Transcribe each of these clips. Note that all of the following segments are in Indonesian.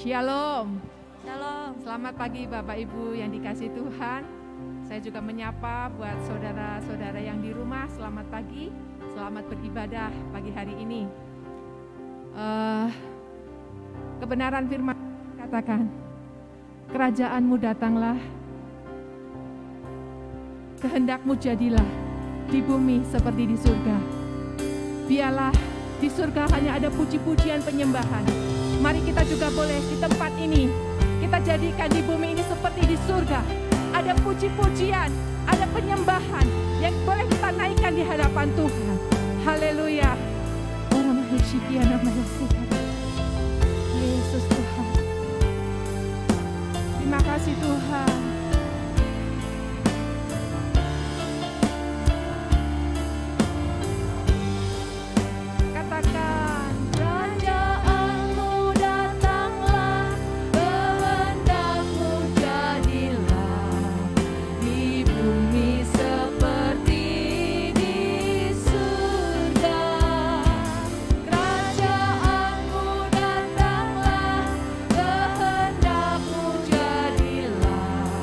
Shalom. Shalom. Selamat pagi Bapak Ibu yang dikasihi Tuhan. Saya juga menyapa buat saudara-saudara yang di rumah, selamat pagi, selamat beribadah pagi hari ini. Kebenaran firman katakan, kerajaanmu datanglah, kehendakmu jadilah di bumi seperti di surga. Biarlah di surga hanya ada puji-pujian penyembahan. Mari kita juga boleh di tempat ini, kita jadikan di bumi ini seperti di surga. Ada puji-pujian, ada penyembahan yang boleh kita naikkan di hadapan Tuhan. Haleluya. Yesus Tuhan. Terima kasih Tuhan. Kehendakmu jadilah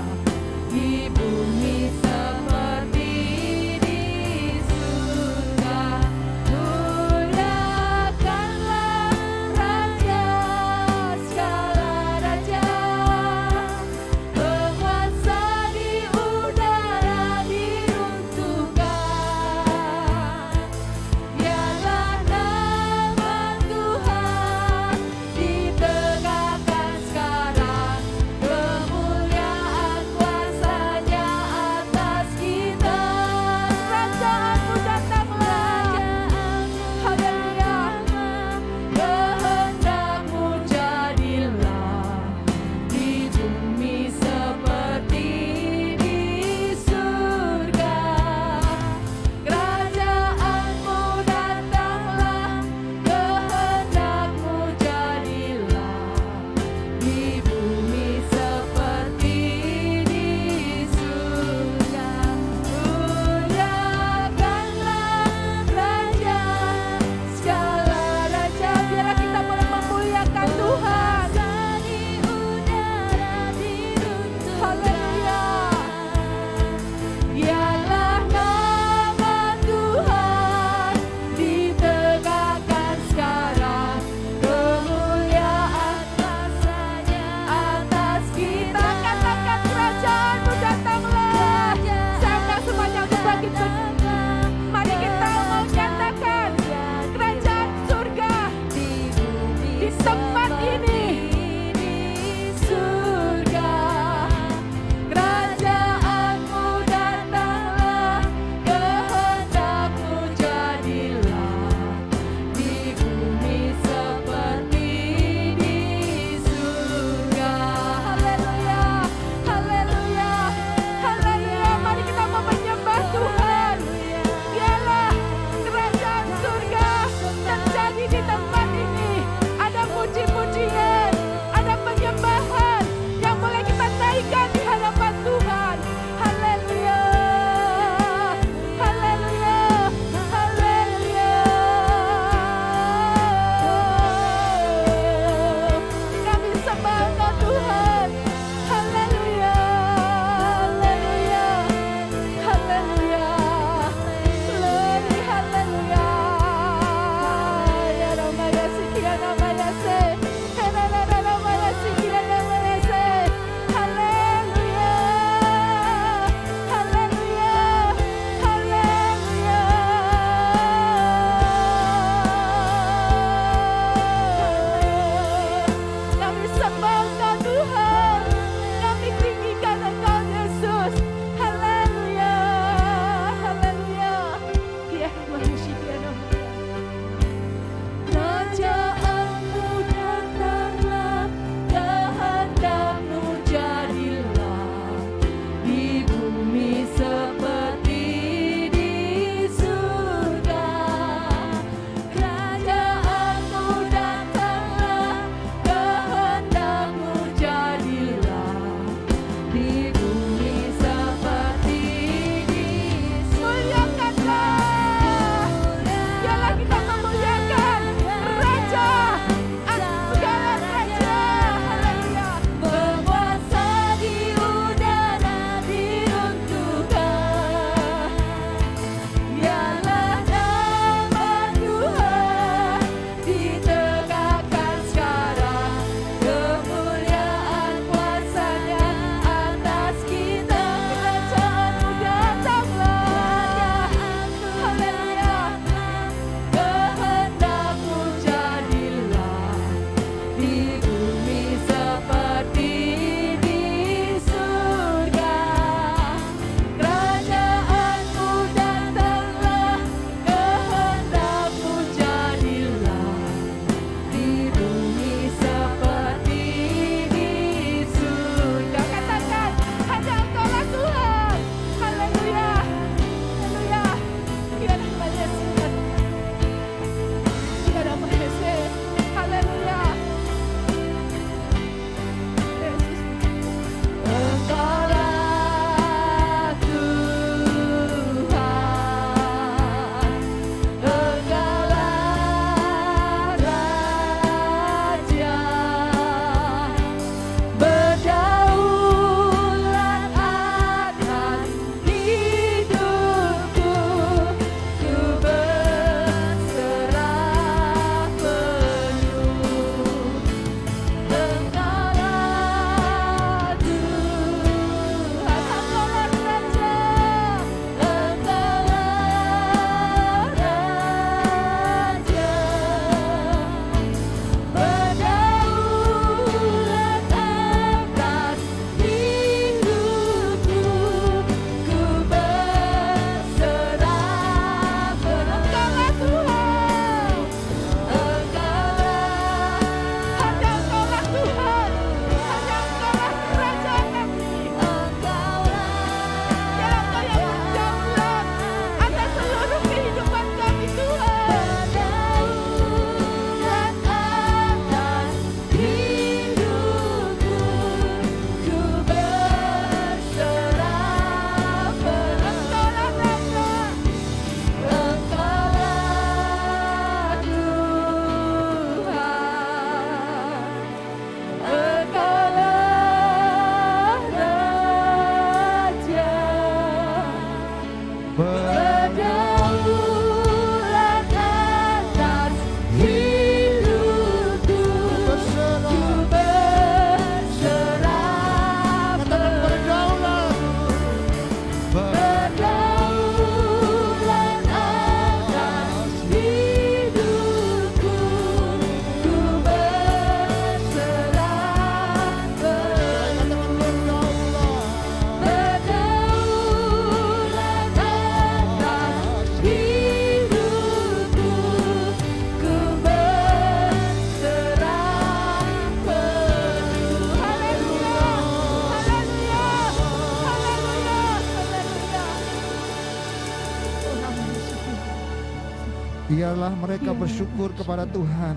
Biarlah mereka Iya. bersyukur kepada Tuhan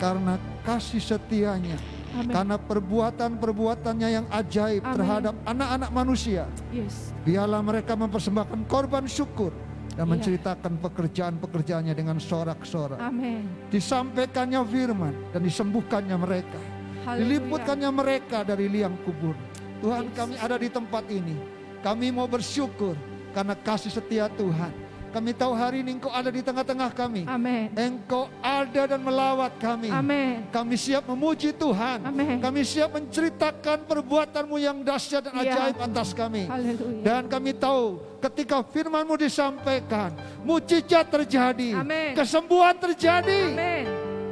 karena kasih setianya, Amin. karena perbuatan-perbuatannya yang ajaib Amin. terhadap anak-anak manusia. Yes. Biarlah mereka mempersembahkan korban syukur dan Iya. menceritakan pekerjaan-pekerjaannya dengan sorak-sorak. Amin. Disampaikannya firman dan disembuhkannya mereka. Haleluya. Diliputkannya mereka dari liang kubur. Tuhan, Yes. kami ada di tempat ini. Kami mau bersyukur karena kasih setia Tuhan. Kami tahu hari ini Engkau ada di tengah-tengah kami. Amin. Engkau ada dan melawat kami. Amin. Kami siap memuji Tuhan. Amin. Kami siap menceritakan perbuatan-Mu yang dahsyat dan Iya. ajaib atas kami. Haleluya. Dan kami tahu ketika firman-Mu disampaikan, mujizat terjadi, Amin. kesembuhan terjadi, Amin.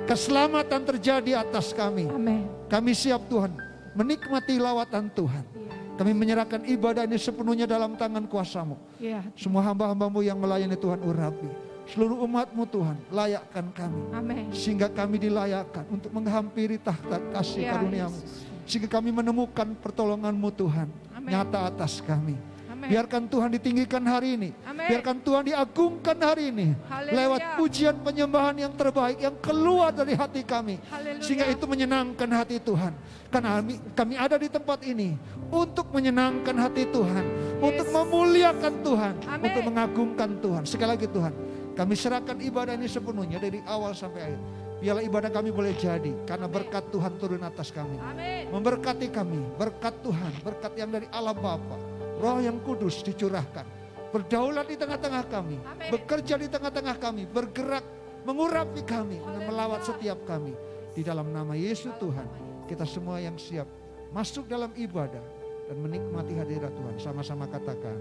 keselamatan terjadi atas kami. Amin. Kami siap Tuhan menikmati lawatan Tuhan. Iya. Kami menyerahkan ibadah ini sepenuhnya dalam tangan kuasa-Mu. Iya. Semua hamba-hamba-Mu yang melayani Tuhan urapi. Seluruh umat-Mu Tuhan, layakkan kami. Amin. Sehingga kami dilayakkan untuk menghampiri tahta kasih Ya, karunia-Mu. Yesus. Sehingga kami menemukan pertolongan-Mu Tuhan. Amin. Nyata atas kami. Amin. Biarkan Tuhan ditinggikan hari ini. Amin. Biarkan Tuhan diagungkan hari ini. Haleluya. Lewat pujian penyembahan yang terbaik yang keluar dari hati kami. Haleluya. Sehingga itu menyenangkan hati Tuhan. Karena kami ada di tempat ini untuk menyenangkan hati Tuhan. Untuk memuliakan Tuhan. Amin. Untuk mengagungkan Tuhan. Sekali lagi Tuhan, kami serahkan ibadah ini sepenuhnya dari awal sampai akhir. Biarlah ibadah kami boleh jadi. Karena berkat Tuhan turun atas kami. Amin. Memberkati kami. Berkat Tuhan. Berkat yang dari Allah Bapa. Roh yang kudus dicurahkan. Berdaulat di tengah-tengah kami. Amin. Bekerja di tengah-tengah kami. Bergerak mengurapi kami. Dan melawat setiap kami. Di dalam nama Yesus Tuhan. Kita semua yang siap masuk dalam ibadah. Dan menikmati hadirat Tuhan. Sama-sama katakan.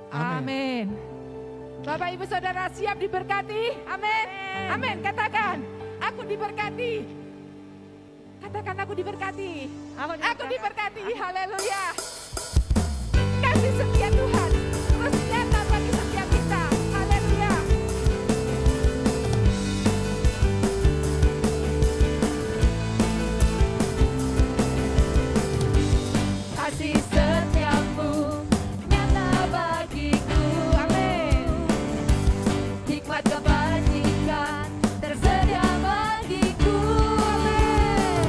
Amin. Amin. Bapak Ibu Saudara siap diberkati? Amin. Amin. Katakan, aku diberkati. Katakan aku diberkati. Aku diberkati. Haleluya. Kasih setia Tuhan terus nyata bagi setiap kita. Haleluya. Kasih setiamu nyata bagiku. Amin. Hikmat kebajikan tersedia bagiku. Amin.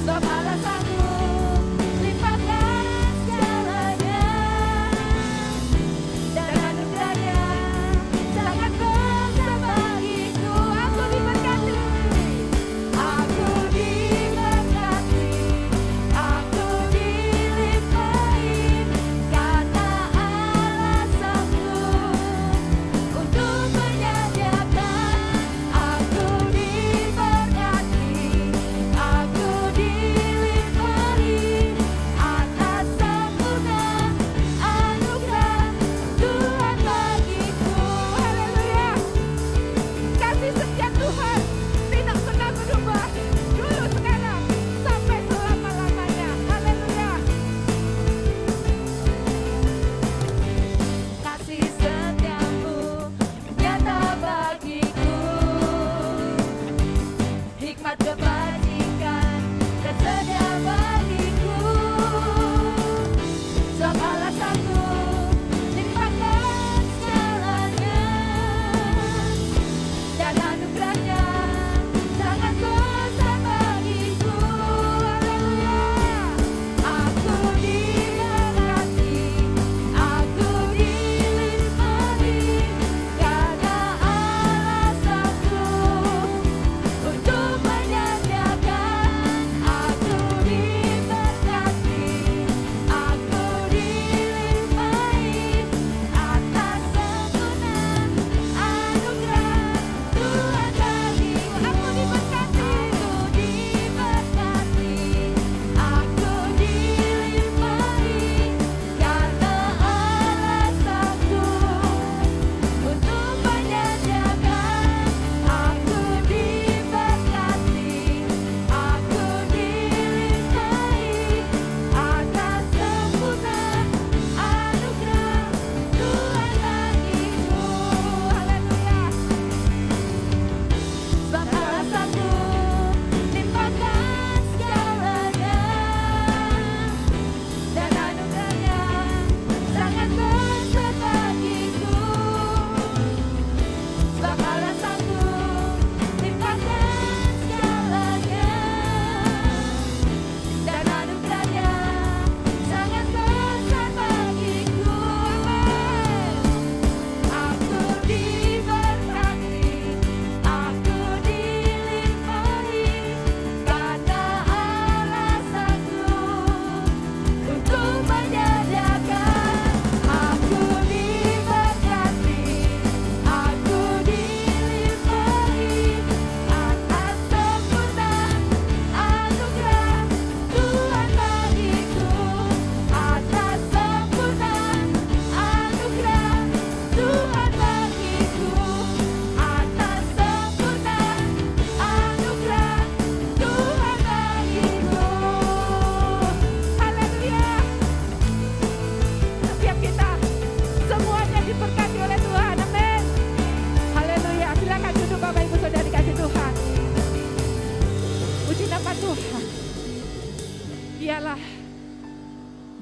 Sebab Allah sanggup limpahkan segalanya.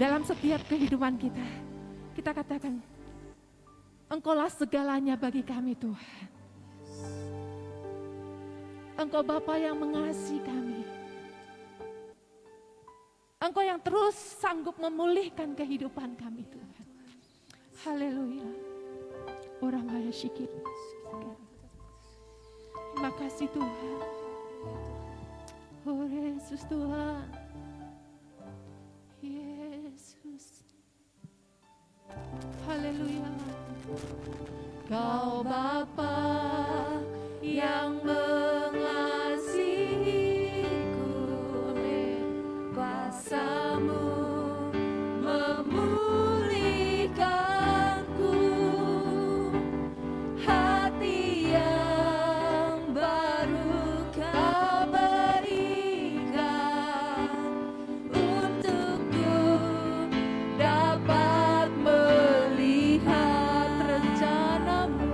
dalam setiap kehidupan kita. Kita katakan, Engkaulah segalanya bagi kami Tuhan. Engkau Bapa yang mengasihi kami. Engkau yang terus sanggup memulihkan kehidupan kami Tuhan. Haleluya. Orang kaya syikir. Terima kasih Tuhan. Oh Yesus Tuhan. Yesus. Haleluya. Kau Bapa yang mengasihiku, kuasa-Mu memulihkanku, hati yang baru Kau berikan untukku dapat melihat rencana-Mu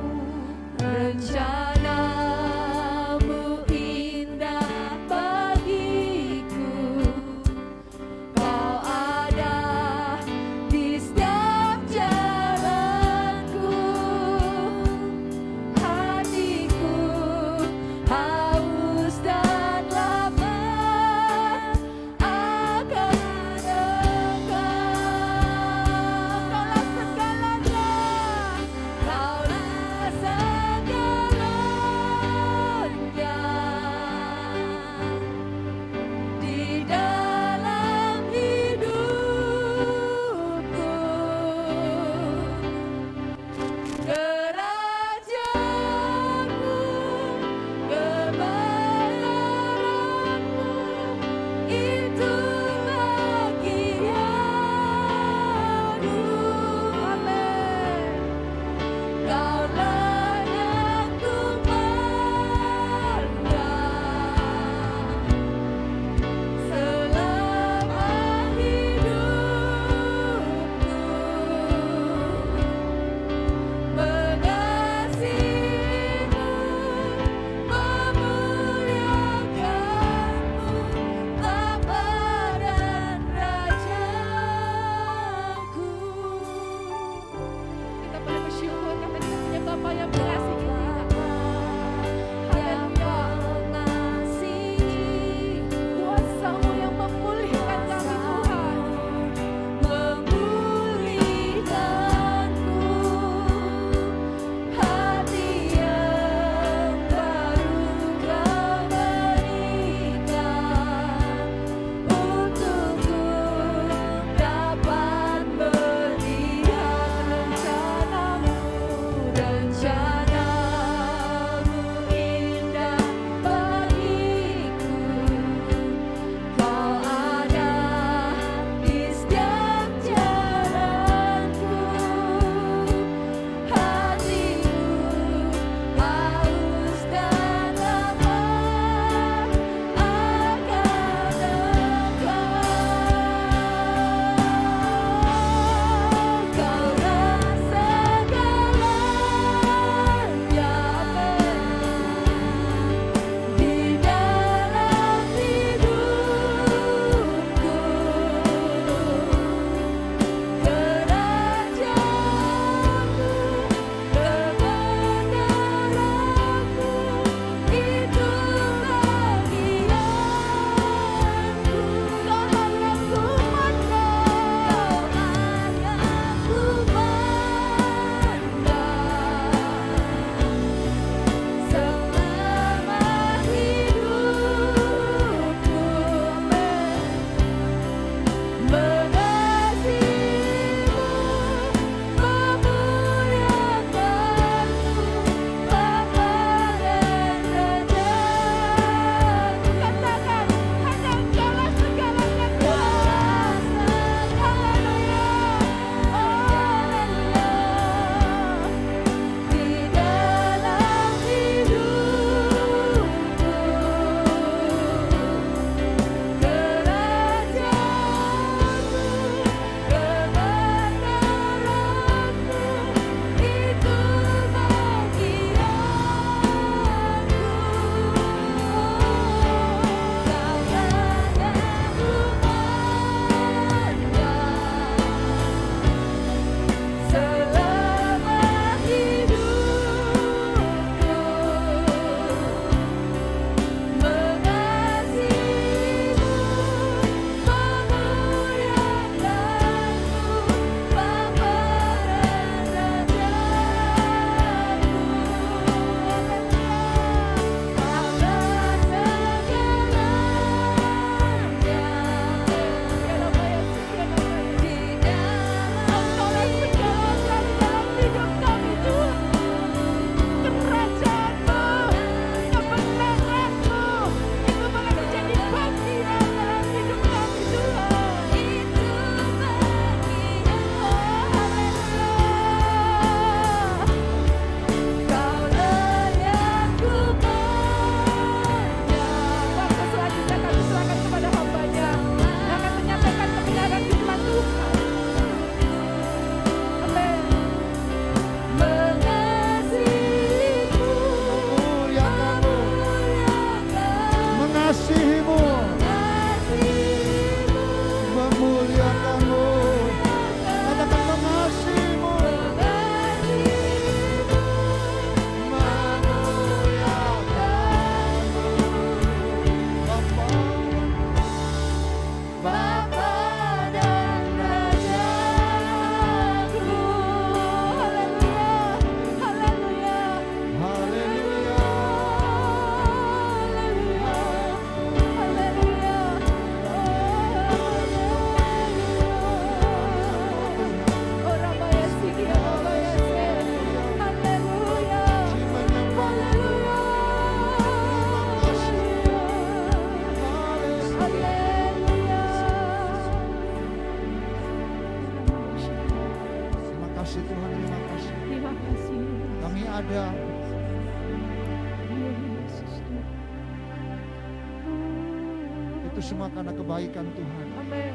itu semua karena kebaikan Tuhan. Amin.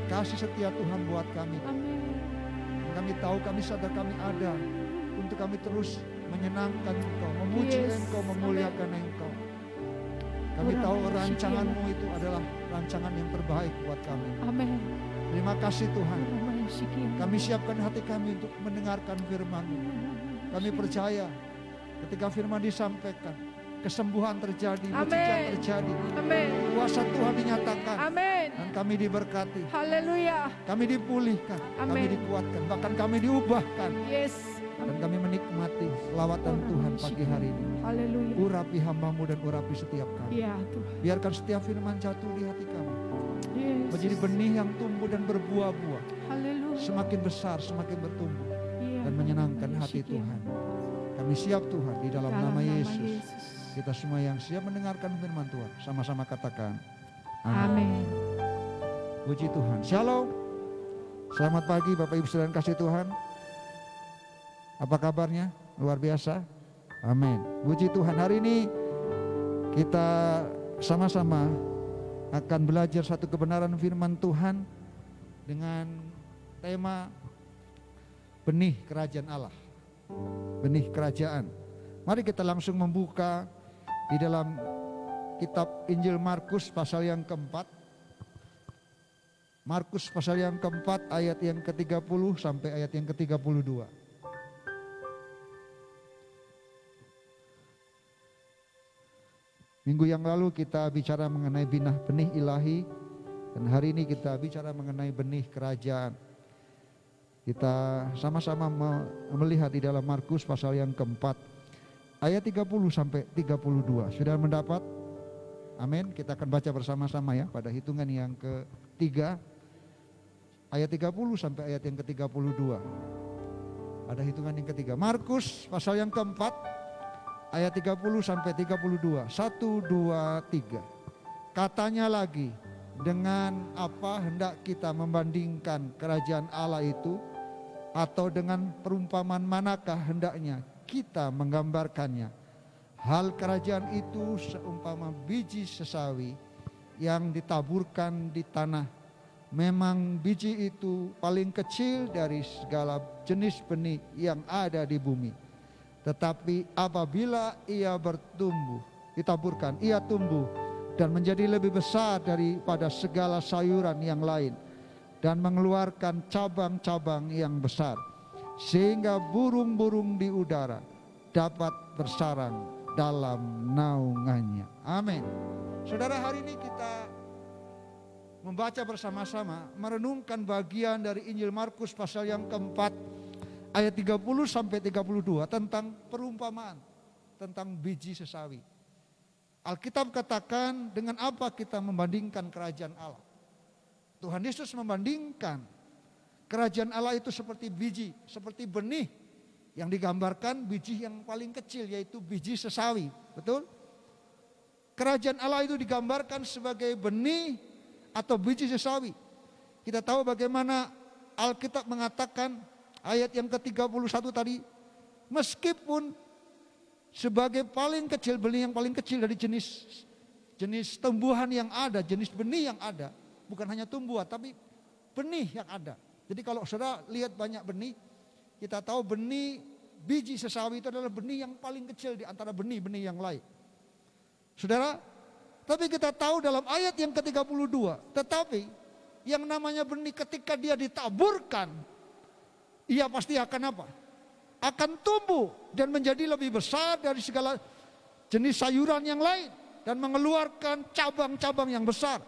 Kasih setia Tuhan buat kami. Amin. Kami tahu, kami sadar kami ada untuk kami terus menyenangkan Engkau, memuji Yes. Engkau, memuliakan Engkau. Kami tahu rancangan-Mu itu adalah rancangan yang terbaik buat kami. Amin. Terima kasih Tuhan. Kami siapkan hati kami untuk mendengarkan firman-Mu. Kami percaya ketika firman disampaikan, kesembuhan terjadi, mujizat terjadi. Amin. Kuasa Tuhan dinyatakan. Amin. Dan kami diberkati. Haleluya. Kami dipulihkan. Kami Amin. dikuatkan. Bahkan kami diubahkan. Yes. Dan kami menikmati selawatan Tuhan pagi hari ini. Haleluya. Urapi hamba-Mu dan urapi setiap kami. Ya Tuhan. Biarkan setiap firman jatuh di hati kami. Yes. Menjadi benih yang tumbuh dan berbuah-buah. Haleluya. Semakin besar, semakin bertumbuh. Ya, Dan menyenangkan hati Tuhan. Kami siap Tuhan di dalam nama Yesus. Kita semua yang siap mendengarkan firman Tuhan. Sama-sama katakan. Amin. Puji Tuhan. Shalom. Selamat pagi Bapak Ibu Saudara kasih Tuhan. Apa kabarnya? Luar biasa. Amin. Puji Tuhan. Hari ini kita sama-sama akan belajar satu kebenaran firman Tuhan dengan tema benih kerajaan Allah. Benih kerajaan. Mari kita langsung membuka di dalam kitab Injil Markus pasal yang keempat. Markus pasal yang keempat ayat yang ke-30 sampai ayat yang ke-32. Minggu yang lalu kita bicara mengenai benih ilahi, dan hari ini kita bicara mengenai benih kerajaan. Kita sama-sama melihat di dalam Markus pasal yang keempat ayat 30 sampai 32. Sudah mendapat? Amin. Kita akan baca bersama-sama ya pada hitungan yang ketiga. Ayat 30 sampai ayat yang ke-32. Pada hitungan yang ketiga. Markus pasal yang keempat ayat 30 sampai 32. 1, 2, 3. Katanya lagi, dengan apa hendak kita membandingkan kerajaan Allah itu? Atau dengan perumpamaan manakah hendaknya kita menggambarkannya? Hal kerajaan itu seumpama biji sesawi yang ditaburkan di tanah. Memang biji itu paling kecil dari segala jenis benih yang ada di bumi. Tetapi apabila ia bertumbuh, ditaburkan, ia tumbuh dan menjadi lebih besar daripada segala sayuran yang lain, dan mengeluarkan cabang-cabang yang besar, sehingga burung-burung di udara dapat bersarang dalam naungannya. Amin. Saudara, hari ini kita membaca bersama-sama, merenungkan bagian dari Injil Markus pasal yang keempat ayat 30 sampai 32 tentang perumpamaan, tentang biji sesawi. Alkitab katakan, dengan apa kita membandingkan kerajaan Allah? Tuhan Yesus membandingkan kerajaan Allah itu seperti biji, seperti benih yang digambarkan biji yang paling kecil, yaitu biji sesawi. Betul? Kerajaan Allah itu digambarkan sebagai benih atau biji sesawi. Kita tahu bagaimana Alkitab mengatakan ayat yang ke-31 tadi, meskipun sebagai paling kecil, benih yang paling kecil dari jenis tumbuhan yang ada, jenis benih yang ada, bukan hanya tumbuhan tapi benih yang ada. Jadi kalau saudara lihat banyak benih, kita tahu benih biji sesawi itu adalah benih yang paling kecil di antara benih-benih yang lain. Saudara, tapi kita tahu dalam ayat yang ke-32, tetapi yang namanya benih ketika dia ditaburkan, ia pasti akan apa? Akan tumbuh dan menjadi lebih besar dari segala jenis sayuran yang lain dan mengeluarkan cabang-cabang yang besar.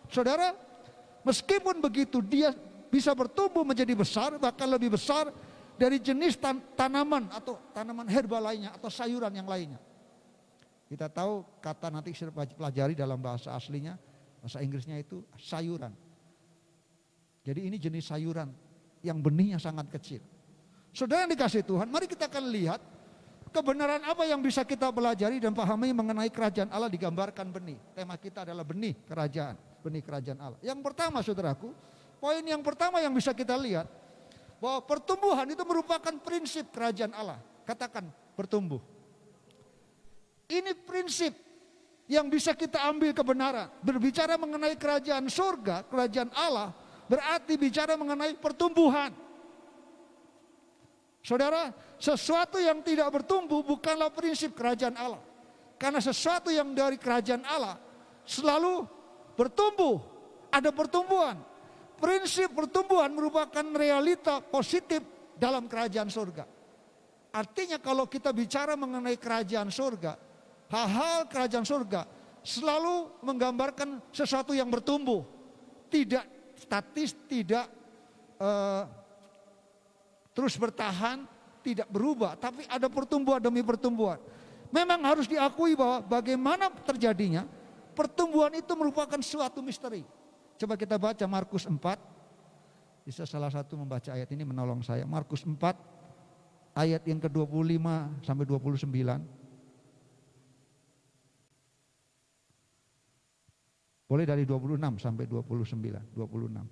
Saudara, meskipun begitu dia bisa bertumbuh menjadi besar, bahkan lebih besar dari jenis tanaman atau tanaman herba lainnya atau sayuran yang lainnya. Kita tahu kata nanti saya pelajari dalam bahasa aslinya, bahasa Inggrisnya itu sayuran. Jadi ini jenis sayuran yang benihnya sangat kecil. Saudara yang dikasihi Tuhan, mari kita akan lihat kebenaran apa yang bisa kita pelajari dan pahami mengenai kerajaan Allah digambarkan benih. Tema kita adalah benih kerajaan Allah. Yang pertama saudaraku, poin yang pertama yang bisa kita lihat, bahwa pertumbuhan itu merupakan prinsip kerajaan Allah. Katakan bertumbuh. Ini prinsip yang bisa kita ambil kebenaran. Berbicara mengenai kerajaan surga, kerajaan Allah, berarti bicara mengenai pertumbuhan. Saudara, sesuatu yang tidak bertumbuh bukanlah prinsip kerajaan Allah. Karena sesuatu yang dari kerajaan Allah selalu bertumbuh, ada pertumbuhan. Prinsip pertumbuhan merupakan realita positif dalam kerajaan surga. Artinya kalau kita bicara mengenai kerajaan surga, hal-hal kerajaan surga selalu menggambarkan sesuatu yang bertumbuh. Tidak statis, tidak terus bertahan, tidak berubah. Tapi ada pertumbuhan demi pertumbuhan. Memang harus diakui bahwa bagaimana terjadinya, pertumbuhan itu merupakan suatu misteri. Coba kita baca Markus 4. Bisa salah satu membaca ayat ini menolong saya. Markus 4 ayat yang ke-25 sampai 29. Boleh dari 26 sampai 29, 26.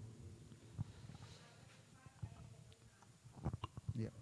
Ya.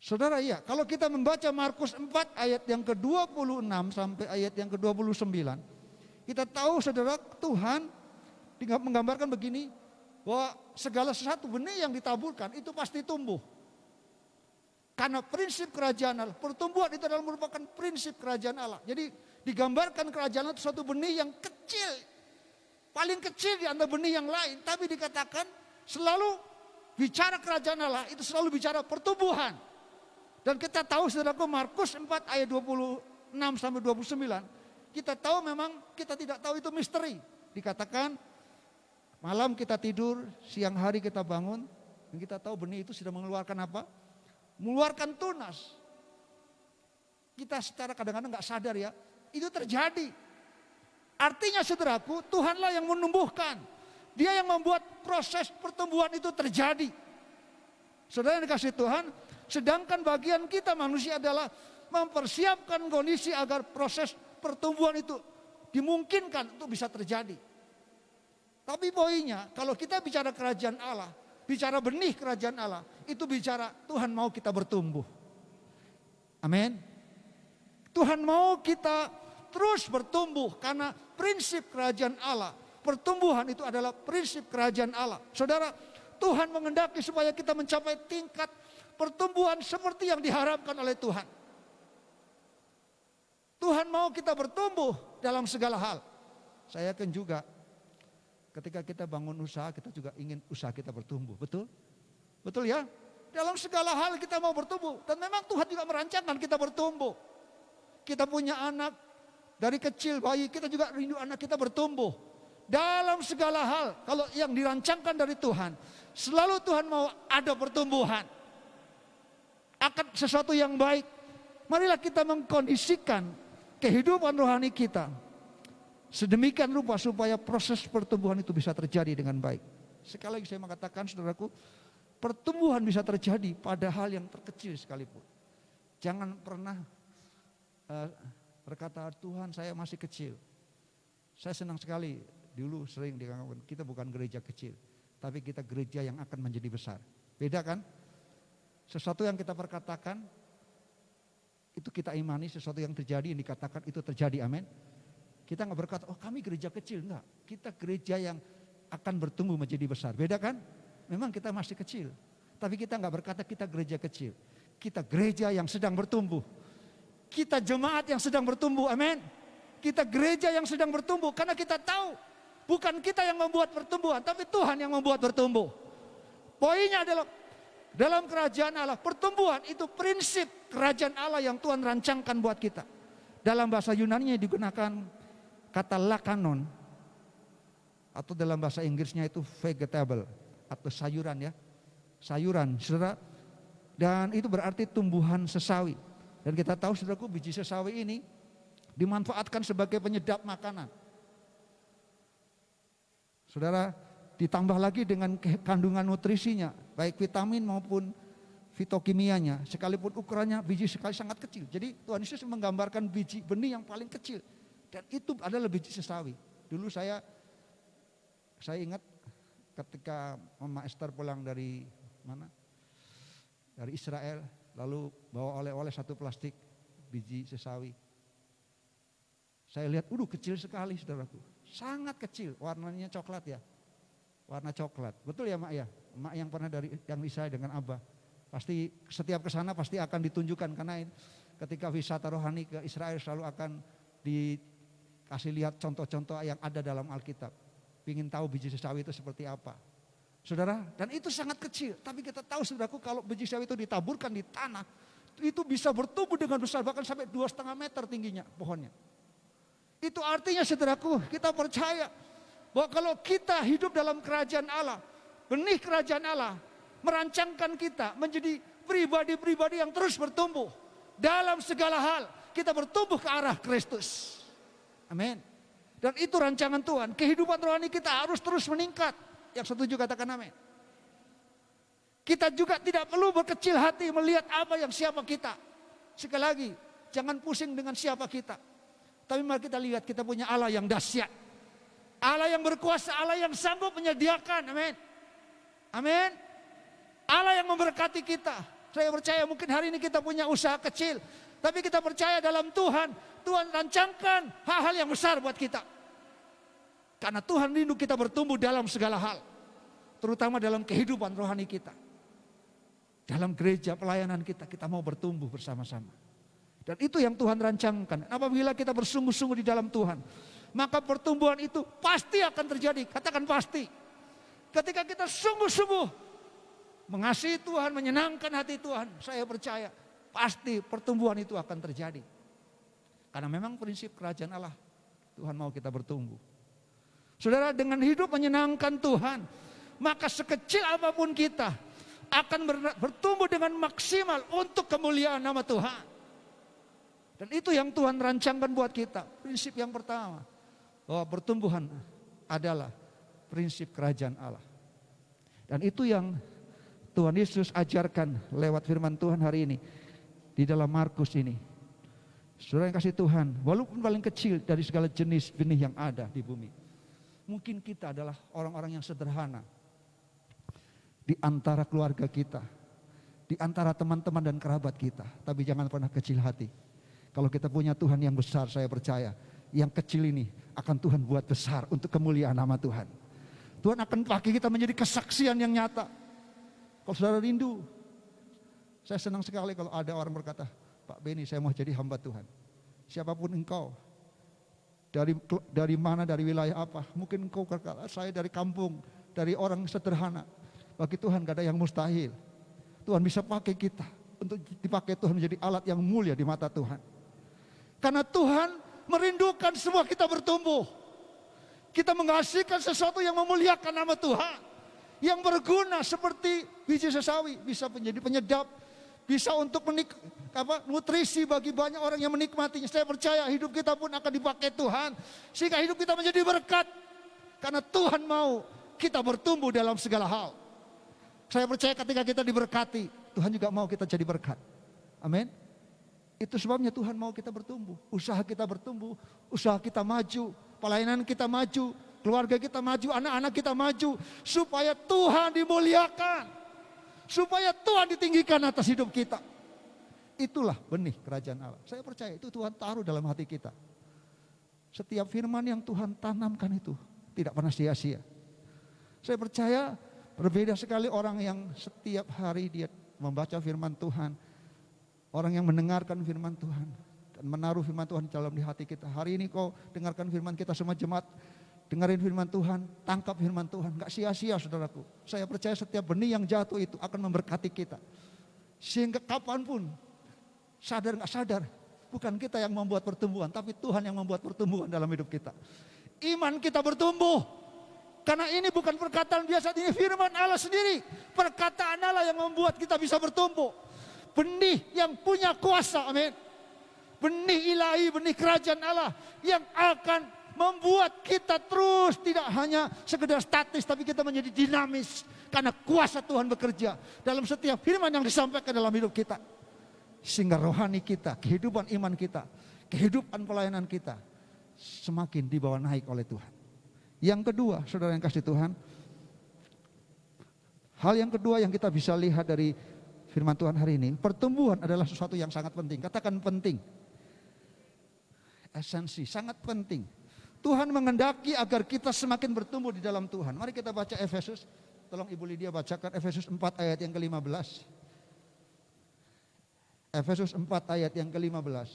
Saudara, iya, kalau kita membaca Markus 4 ayat yang ke-26 sampai ayat yang ke-29, kita tahu saudara, Tuhan menggambarkan begini, bahwa segala sesuatu benih yang ditaburkan itu pasti tumbuh. Karena prinsip kerajaan Allah, pertumbuhan itu adalah merupakan prinsip kerajaan Allah. Jadi digambarkan kerajaan Allah itu suatu benih yang kecil, paling kecil di antara benih yang lain, tapi dikatakan selalu bicara kerajaan Allah itu selalu bicara pertumbuhan. Dan kita tahu saudaraku, Markus 4 ayat 26 sampai 29, kita tahu memang kita tidak tahu itu misteri. Dikatakan malam kita tidur, siang hari kita bangun, dan kita tahu benih itu sudah mengeluarkan apa? Mengeluarkan tunas. Kita secara kadang-kadang nggak sadar ya, itu terjadi. Artinya saudaraku, Tuhanlah yang menumbuhkan. Dia yang membuat proses pertumbuhan itu terjadi. Saudara yang dikasih Tuhan, sedangkan bagian kita manusia adalah mempersiapkan kondisi agar proses pertumbuhan itu dimungkinkan untuk bisa terjadi. Tapi poinnya, kalau kita bicara kerajaan Allah, bicara benih kerajaan Allah, itu bicara Tuhan mau kita bertumbuh. Amin. Tuhan mau kita terus bertumbuh karena prinsip kerajaan Allah. Pertumbuhan itu adalah prinsip kerajaan Allah. Saudara, Tuhan mengendaki supaya kita mencapai tingkat pertumbuhan seperti yang diharapkan oleh Tuhan. Tuhan mau kita bertumbuh dalam segala hal. Saya yakin juga ketika kita bangun usaha, kita juga ingin usaha kita bertumbuh. Betul? Betul ya? Dalam segala hal kita mau bertumbuh. Dan memang Tuhan juga merancangkan kita bertumbuh. Kita punya anak, dari kecil bayi kita juga rindu anak kita bertumbuh. Dalam segala hal, kalau yang dirancangkan dari Tuhan, selalu Tuhan mau ada pertumbuhan. Akan sesuatu yang baik. Marilah kita mengkondisikan kehidupan rohani kita sedemikian rupa supaya proses pertumbuhan itu bisa terjadi dengan baik. Sekali lagi saya mengatakan saudaraku, pertumbuhan bisa terjadi pada hal yang terkecil sekalipun. Jangan pernah berkata, Tuhan saya masih kecil. Saya senang sekali, dulu sering dikatakan kita bukan gereja kecil, tapi kita gereja yang akan menjadi besar. Beda kan? Sesuatu yang kita perkatakan, itu kita imani, sesuatu yang terjadi, yang dikatakan itu terjadi, amin. Kita nggak berkata, oh kami gereja kecil, enggak. Kita gereja yang akan bertumbuh menjadi besar. Beda kan? Memang kita masih kecil, tapi kita nggak berkata kita gereja kecil. Kita gereja yang sedang bertumbuh. Kita jemaat yang sedang bertumbuh, amin. Kita gereja yang sedang bertumbuh karena kita tahu Bukan kita yang membuat pertumbuhan, tapi Tuhan yang membuat bertumbuh. Poinnya adalah dalam kerajaan Allah, pertumbuhan itu prinsip kerajaan Allah yang Tuhan rancangkan buat kita. Dalam bahasa Yunani digunakan kata lakanon, atau dalam bahasa Inggrisnya itu vegetable, atau sayuran ya. Sayuran, saudara. Dan itu berarti tumbuhan sesawi. Dan kita tahu saudaraku, biji sesawi ini dimanfaatkan sebagai penyedap makanan. Saudara, ditambah lagi dengan kandungan nutrisinya, baik vitamin maupun fitokimianya, sekalipun ukurannya biji sekali sangat kecil. Jadi Tuhan Yesus menggambarkan biji benih yang paling kecil, dan itu adalah biji sesawi. Dulu saya ingat ketika Mama Esther pulang dari mana? Dari Israel, lalu bawa oleh-oleh satu plastik biji sesawi. Saya lihat, kecil sekali saudaraku, sangat kecil, warnanya coklat ya, warna coklat. Betul ya Mak ya? Mak yang pernah yang Israel dengan Abah, pasti setiap kesana pasti akan ditunjukkan, karena ketika wisata rohani ke Israel selalu akan dikasih lihat contoh-contoh yang ada dalam Alkitab. Pingin tahu biji sesawi itu seperti apa, saudara. Dan itu sangat kecil, tapi kita tahu saudaraku, kalau biji sesawi itu ditaburkan di tanah, itu bisa bertumbuh dengan besar, bahkan sampai 2,5 meter tingginya pohonnya. Itu artinya saudaraku, kita percaya bahwa kalau kita hidup dalam kerajaan Allah, benih kerajaan Allah merancangkan kita menjadi pribadi-pribadi yang terus bertumbuh dalam segala hal. Kita bertumbuh ke arah Kristus. Amin. Dan itu rancangan Tuhan. Kehidupan rohani kita harus terus meningkat. Yang setuju katakan amin. Kita juga tidak perlu berkecil hati melihat apa yang siapa kita. Sekali lagi, jangan pusing dengan siapa kita. Tapi mari kita lihat, kita punya Allah yang dahsyat. Allah yang berkuasa, Allah yang sanggup menyediakan. Amin. Amin. Allah yang memberkati kita. Saya percaya mungkin hari ini kita punya usaha kecil, tapi kita percaya dalam Tuhan. Tuhan rancangkan hal-hal yang besar buat kita. Karena Tuhan rindu kita bertumbuh dalam segala hal, terutama dalam kehidupan rohani kita. Dalam gereja pelayanan kita mau bertumbuh bersama-sama. Dan itu yang Tuhan rancangkan. Apabila kita bersungguh-sungguh di dalam Tuhan, maka pertumbuhan itu pasti akan terjadi. Katakan pasti. Ketika kita sungguh-sungguh mengasihi Tuhan, menyenangkan hati Tuhan, saya percaya pasti pertumbuhan itu akan terjadi. Karena memang prinsip kerajaan Allah, Tuhan mau kita bertumbuh. Saudara, dengan hidup menyenangkan Tuhan, maka sekecil apapun kita akan bertumbuh dengan maksimal untuk kemuliaan nama Tuhan. Dan itu yang Tuhan rancangkan buat kita. Prinsip yang pertama, bahwa pertumbuhan adalah prinsip kerajaan Allah. Dan itu yang Tuhan Yesus ajarkan lewat firman Tuhan hari ini di dalam Markus ini. Saudara yang kasih Tuhan, walaupun paling kecil dari segala jenis benih yang ada di bumi, mungkin kita adalah orang-orang yang sederhana di antara keluarga kita, di antara teman-teman dan kerabat kita. Tapi jangan pernah kecil hati. Kalau kita punya Tuhan yang besar, saya percaya yang kecil ini akan Tuhan buat besar untuk kemuliaan nama Tuhan. Tuhan akan pakai kita menjadi kesaksian yang nyata. Kalau saudara rindu, saya senang sekali kalau ada orang berkata, Pak Beni, saya mau jadi hamba Tuhan. Siapapun engkau, dari mana, dari wilayah apa, mungkin engkau berkata, saya dari kampung, dari orang sederhana. Bagi Tuhan gak ada yang mustahil. Tuhan bisa pakai kita untuk dipakai Tuhan menjadi alat yang mulia di mata Tuhan. Karena Tuhan merindukan semua kita bertumbuh. Kita menghasilkan sesuatu yang memuliakan nama Tuhan, yang berguna seperti biji sesawi, bisa menjadi penyedap, bisa untuk nutrisi bagi banyak orang yang menikmatinya. Saya percaya hidup kita pun akan dipakai Tuhan, sehingga hidup kita menjadi berkat. Karena Tuhan mau kita bertumbuh dalam segala hal. Saya percaya ketika kita diberkati, Tuhan juga mau kita jadi berkat. Amin. Itu sebabnya Tuhan mau kita bertumbuh. Usaha kita bertumbuh, usaha kita maju, pelayanan kita maju, keluarga kita maju, anak-anak kita maju. Supaya Tuhan dimuliakan, supaya Tuhan ditinggikan atas hidup kita. Itulah benih kerajaan Allah. Saya percaya itu Tuhan taruh dalam hati kita. Setiap firman yang Tuhan tanamkan itu tidak pernah sia-sia. Saya percaya berbeda sekali orang yang setiap hari dia membaca firman Tuhan, orang yang mendengarkan firman Tuhan dan menaruh firman Tuhan dalam di hati kita. Hari ini kau dengarkan firman kita semua jemaat dengerin firman Tuhan, tangkap firman Tuhan, gak sia-sia saudaraku. Saya percaya setiap benih yang jatuh itu akan memberkati kita. Sehingga kapanpun, sadar gak sadar, bukan kita yang membuat pertumbuhan, tapi Tuhan yang membuat pertumbuhan dalam hidup kita. Iman kita bertumbuh, karena ini bukan perkataan biasa, ini firman Allah sendiri. Perkataan Allah yang membuat kita bisa bertumbuh. Benih yang punya kuasa, amin. Benih ilahi, benih kerajaan Allah yang akan membuat kita terus tidak hanya sekedar statis, tapi kita menjadi dinamis. Karena kuasa Tuhan bekerja dalam setiap firman yang disampaikan dalam hidup kita. Sehingga rohani kita, kehidupan iman kita, kehidupan pelayanan kita semakin dibawa naik oleh Tuhan. Yang kedua, saudara yang kasih Tuhan, hal yang kedua yang kita bisa lihat dari firman Tuhan hari ini, pertumbuhan adalah sesuatu yang sangat penting. Katakan penting. Esensi, sangat penting. Tuhan mengendaki agar kita semakin bertumbuh di dalam Tuhan. Mari kita baca Efesus. Tolong Ibu Lydia bacakan Efesus 4 ayat yang ke-15. Efesus 4 ayat yang ke-15.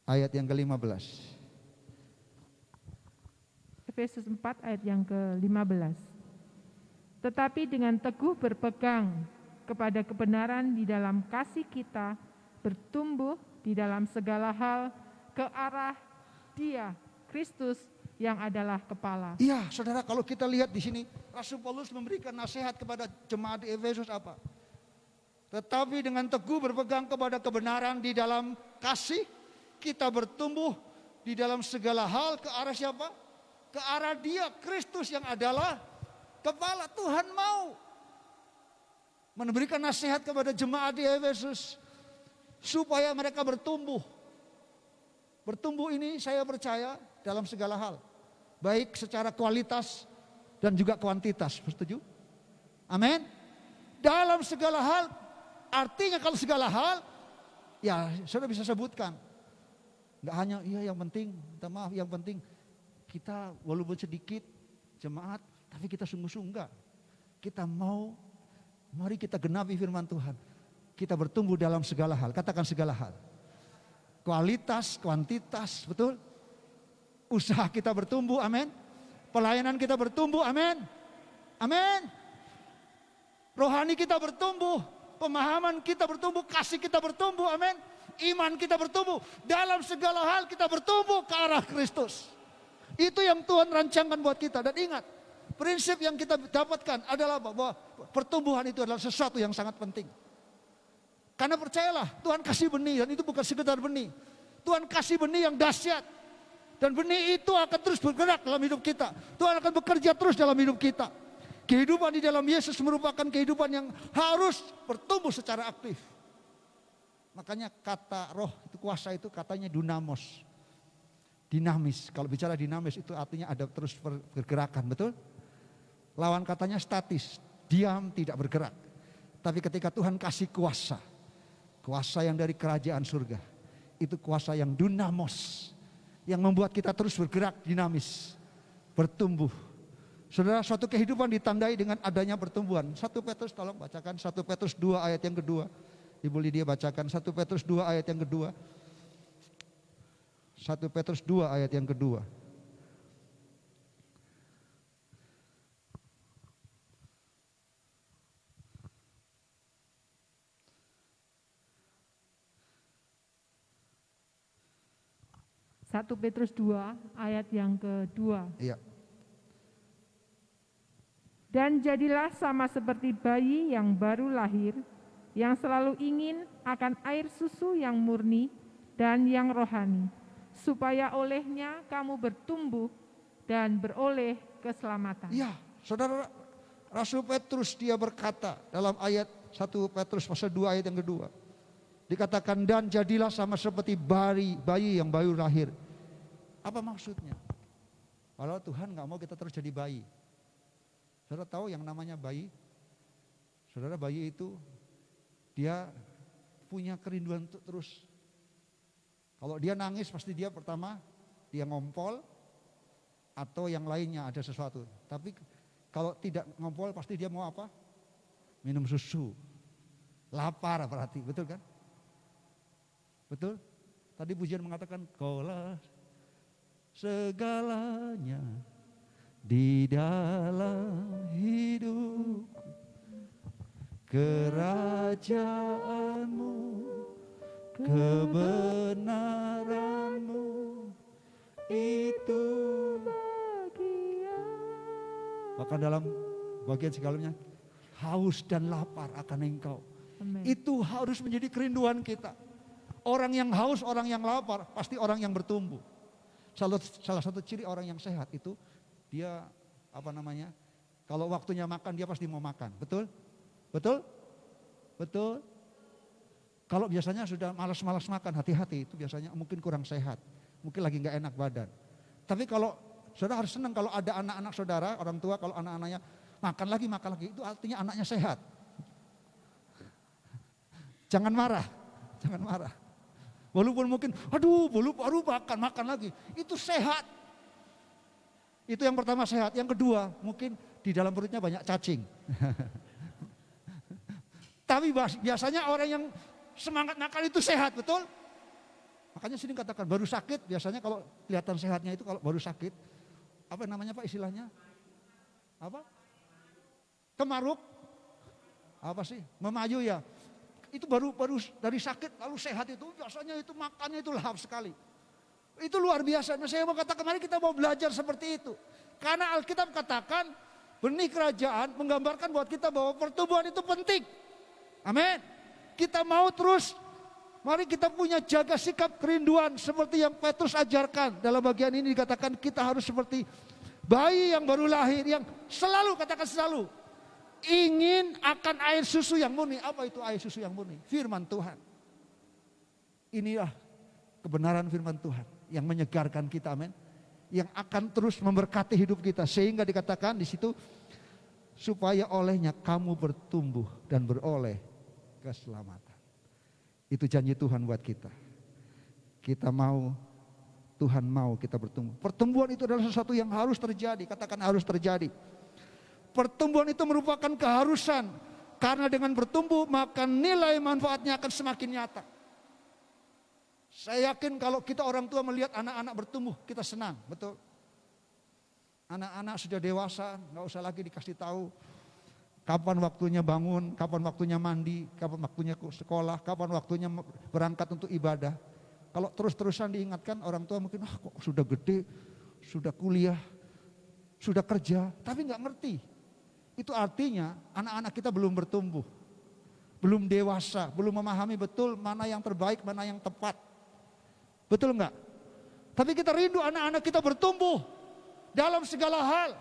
Ayat yang ke-15. Efesus 4 ayat yang ke-15. Tetapi dengan teguh berpegang kepada kebenaran di dalam kasih kita, bertumbuh di dalam segala hal ke arah Dia, Kristus yang adalah kepala. Iya, saudara, kalau kita lihat di sini, Rasul Paulus memberikan nasihat kepada jemaat di Efesus apa? Tetapi dengan teguh berpegang kepada kebenaran di dalam kasih, kita bertumbuh di dalam segala hal ke arah siapa? Ke arah Dia, Kristus yang adalah kepala. Tuhan mau memberikan nasihat kepada jemaat di Efesus supaya mereka bertumbuh. Bertumbuh ini saya percaya dalam segala hal, baik secara kualitas dan juga kuantitas. Setuju? Amin. Dalam segala hal, artinya kalau segala hal, ya saudara bisa sebutkan. Enggak hanya iya yang penting, minta maaf, yang penting kita walaupun sedikit jemaat, tapi kita sungguh-sungguh enggak. Kita mau, mari kita genapi firman Tuhan. Kita bertumbuh dalam segala hal, katakan segala hal. Kualitas, kuantitas, betul? Usaha kita bertumbuh, amin. Pelayanan kita bertumbuh, amin. Amin. Rohani kita bertumbuh, pemahaman kita bertumbuh, kasih kita bertumbuh, amin. Iman kita bertumbuh, dalam segala hal kita bertumbuh ke arah Kristus. Itu yang Tuhan rancangkan buat kita. Dan ingat, prinsip yang kita dapatkan adalah bahwa pertumbuhan itu adalah sesuatu yang sangat penting. Karena percayalah, Tuhan kasih benih dan itu bukan sekedar benih. Tuhan kasih benih yang dahsyat. Dan benih itu akan terus bergerak dalam hidup kita. Tuhan akan bekerja terus dalam hidup kita. Kehidupan di dalam Yesus merupakan kehidupan yang harus bertumbuh secara aktif. Makanya kata roh itu, kuasa itu katanya dunamos. Dinamis. Kalau bicara dinamis itu artinya ada terus pergerakan, betul? Lawan katanya statis, diam tidak bergerak. Tapi ketika Tuhan kasih kuasa, kuasa yang dari kerajaan surga, itu kuasa yang dunamos, yang membuat kita terus bergerak dinamis, bertumbuh. Saudara, suatu kehidupan ditandai dengan adanya pertumbuhan. 1 Petrus, tolong bacakan 1 Petrus 2 ayat yang kedua. Ibu Lydia bacakan 1 Petrus 2 ayat yang kedua. 1 Petrus 2 ayat yang kedua. Satu Petrus 2 ayat yang kedua. Iya. Dan jadilah sama seperti bayi yang baru lahir, yang selalu ingin akan air susu yang murni dan yang rohani, supaya olehnya kamu bertumbuh dan beroleh keselamatan. Iya, saudara, Rasul Petrus dia berkata dalam ayat 1 Petrus pasal 2 ayat yang kedua. Dikatakan dan jadilah sama seperti bayi yang baru lahir. Apa maksudnya? Kalau Tuhan gak mau kita terus jadi bayi. Saudara tahu yang namanya bayi? Saudara, bayi itu dia punya kerinduan untuk terus. Kalau dia nangis pasti dia pertama dia ngompol atau yang lainnya ada sesuatu. Tapi kalau tidak ngompol pasti dia mau apa? Minum susu. Lapar berarti, betul kan? Betul? Tadi pujian mengatakan, Kaulah segalanya di dalam hidupku, kerajaanmu, kebenaranmu itu bahagia. Bahkan dalam bagian sebelumnya, haus dan lapar akan Engkau. Amen. Itu harus menjadi kerinduan kita. Orang yang haus, orang yang lapar, pasti orang yang bertumbuh. Salah satu ciri orang yang sehat itu dia kalau waktunya makan dia pasti mau makan. Betul? Betul? Betul? Kalau biasanya sudah malas-malas makan, hati-hati, itu biasanya mungkin kurang sehat. Mungkin lagi gak enak badan. Tapi kalau saudara harus senang kalau ada anak-anak saudara, orang tua kalau anak-anaknya makan lagi, itu artinya anaknya sehat. Jangan marah, jangan marah. Walaupun mungkin, baru makan lagi. Itu sehat. Itu yang pertama sehat. Yang kedua, mungkin di dalam perutnya banyak cacing. Tapi biasanya orang yang semangat makan itu sehat, betul? Makanya sini katakan baru sakit, biasanya kalau kelihatan sehatnya itu kalau baru sakit. Apa namanya Pak istilahnya? Apa? Kemaruk? Apa sih? Memayu ya. Itu baru dari sakit lalu sehat itu biasanya itu makannya itu lahap sekali. Itu luar biasa. Nah, saya mau katakan mari kita mau belajar seperti itu. Karena Alkitab katakan benih kerajaan menggambarkan buat kita bahwa pertumbuhan itu penting. Amin. Kita mau terus, mari kita punya jaga sikap kerinduan seperti yang Petrus ajarkan. Dalam bagian ini dikatakan kita harus seperti bayi yang baru lahir yang selalu, katakan selalu, ingin akan air susu yang murni. Apa itu air susu yang murni? Firman Tuhan. Inilah kebenaran firman Tuhan yang menyegarkan kita, amin. Yang akan terus memberkati hidup kita. Sehingga dikatakan di situ, supaya olehnya kamu bertumbuh dan beroleh keselamatan. Itu janji Tuhan buat kita. Kita mau, Tuhan mau kita bertumbuh. Pertumbuhan itu adalah sesuatu yang harus terjadi. Katakan harus terjadi. Pertumbuhan itu merupakan keharusan. Karena dengan bertumbuh maka nilai manfaatnya akan semakin nyata. Saya yakin kalau kita orang tua melihat anak-anak bertumbuh, kita senang, betul. Anak-anak sudah dewasa, gak usah lagi dikasih tahu kapan waktunya bangun, kapan waktunya mandi, kapan waktunya sekolah, kapan waktunya berangkat untuk ibadah. Kalau terus-terusan diingatkan, orang tua mungkin kok sudah gede, sudah kuliah, sudah kerja, tapi gak ngerti. Itu artinya anak-anak kita belum bertumbuh, belum dewasa, belum memahami betul mana yang terbaik, mana yang tepat. Betul enggak? Tapi kita rindu anak-anak kita bertumbuh dalam segala hal.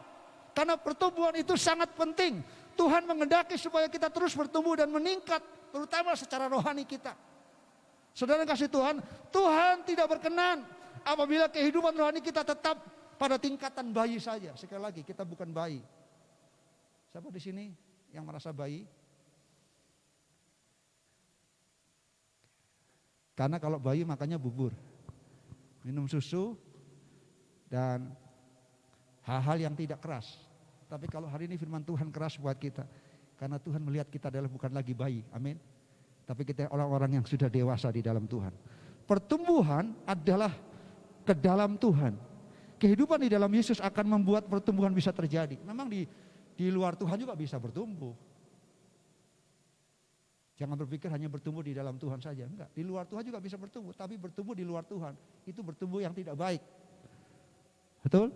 Karena pertumbuhan itu sangat penting. Tuhan menghendaki supaya kita terus bertumbuh dan meningkat, terutama secara rohani kita. Saudara kasih Tuhan, Tuhan tidak berkenan apabila kehidupan rohani kita tetap pada tingkatan bayi saja. Sekali lagi, kita bukan bayi. Siapa di sini yang merasa bayi? Karena kalau bayi makannya bubur, minum susu, dan hal-hal yang tidak keras. Tapi kalau hari ini firman Tuhan keras buat kita. Karena Tuhan melihat kita adalah bukan lagi bayi, amin. Tapi kita orang-orang yang sudah dewasa di dalam Tuhan. Pertumbuhan adalah ke dalam Tuhan. Kehidupan di dalam Yesus akan membuat pertumbuhan bisa terjadi. Memang di luar Tuhan juga bisa bertumbuh. Jangan berpikir hanya bertumbuh di dalam Tuhan saja. Enggak, di luar Tuhan juga bisa bertumbuh. Tapi bertumbuh di luar Tuhan, itu bertumbuh yang tidak baik. Betul?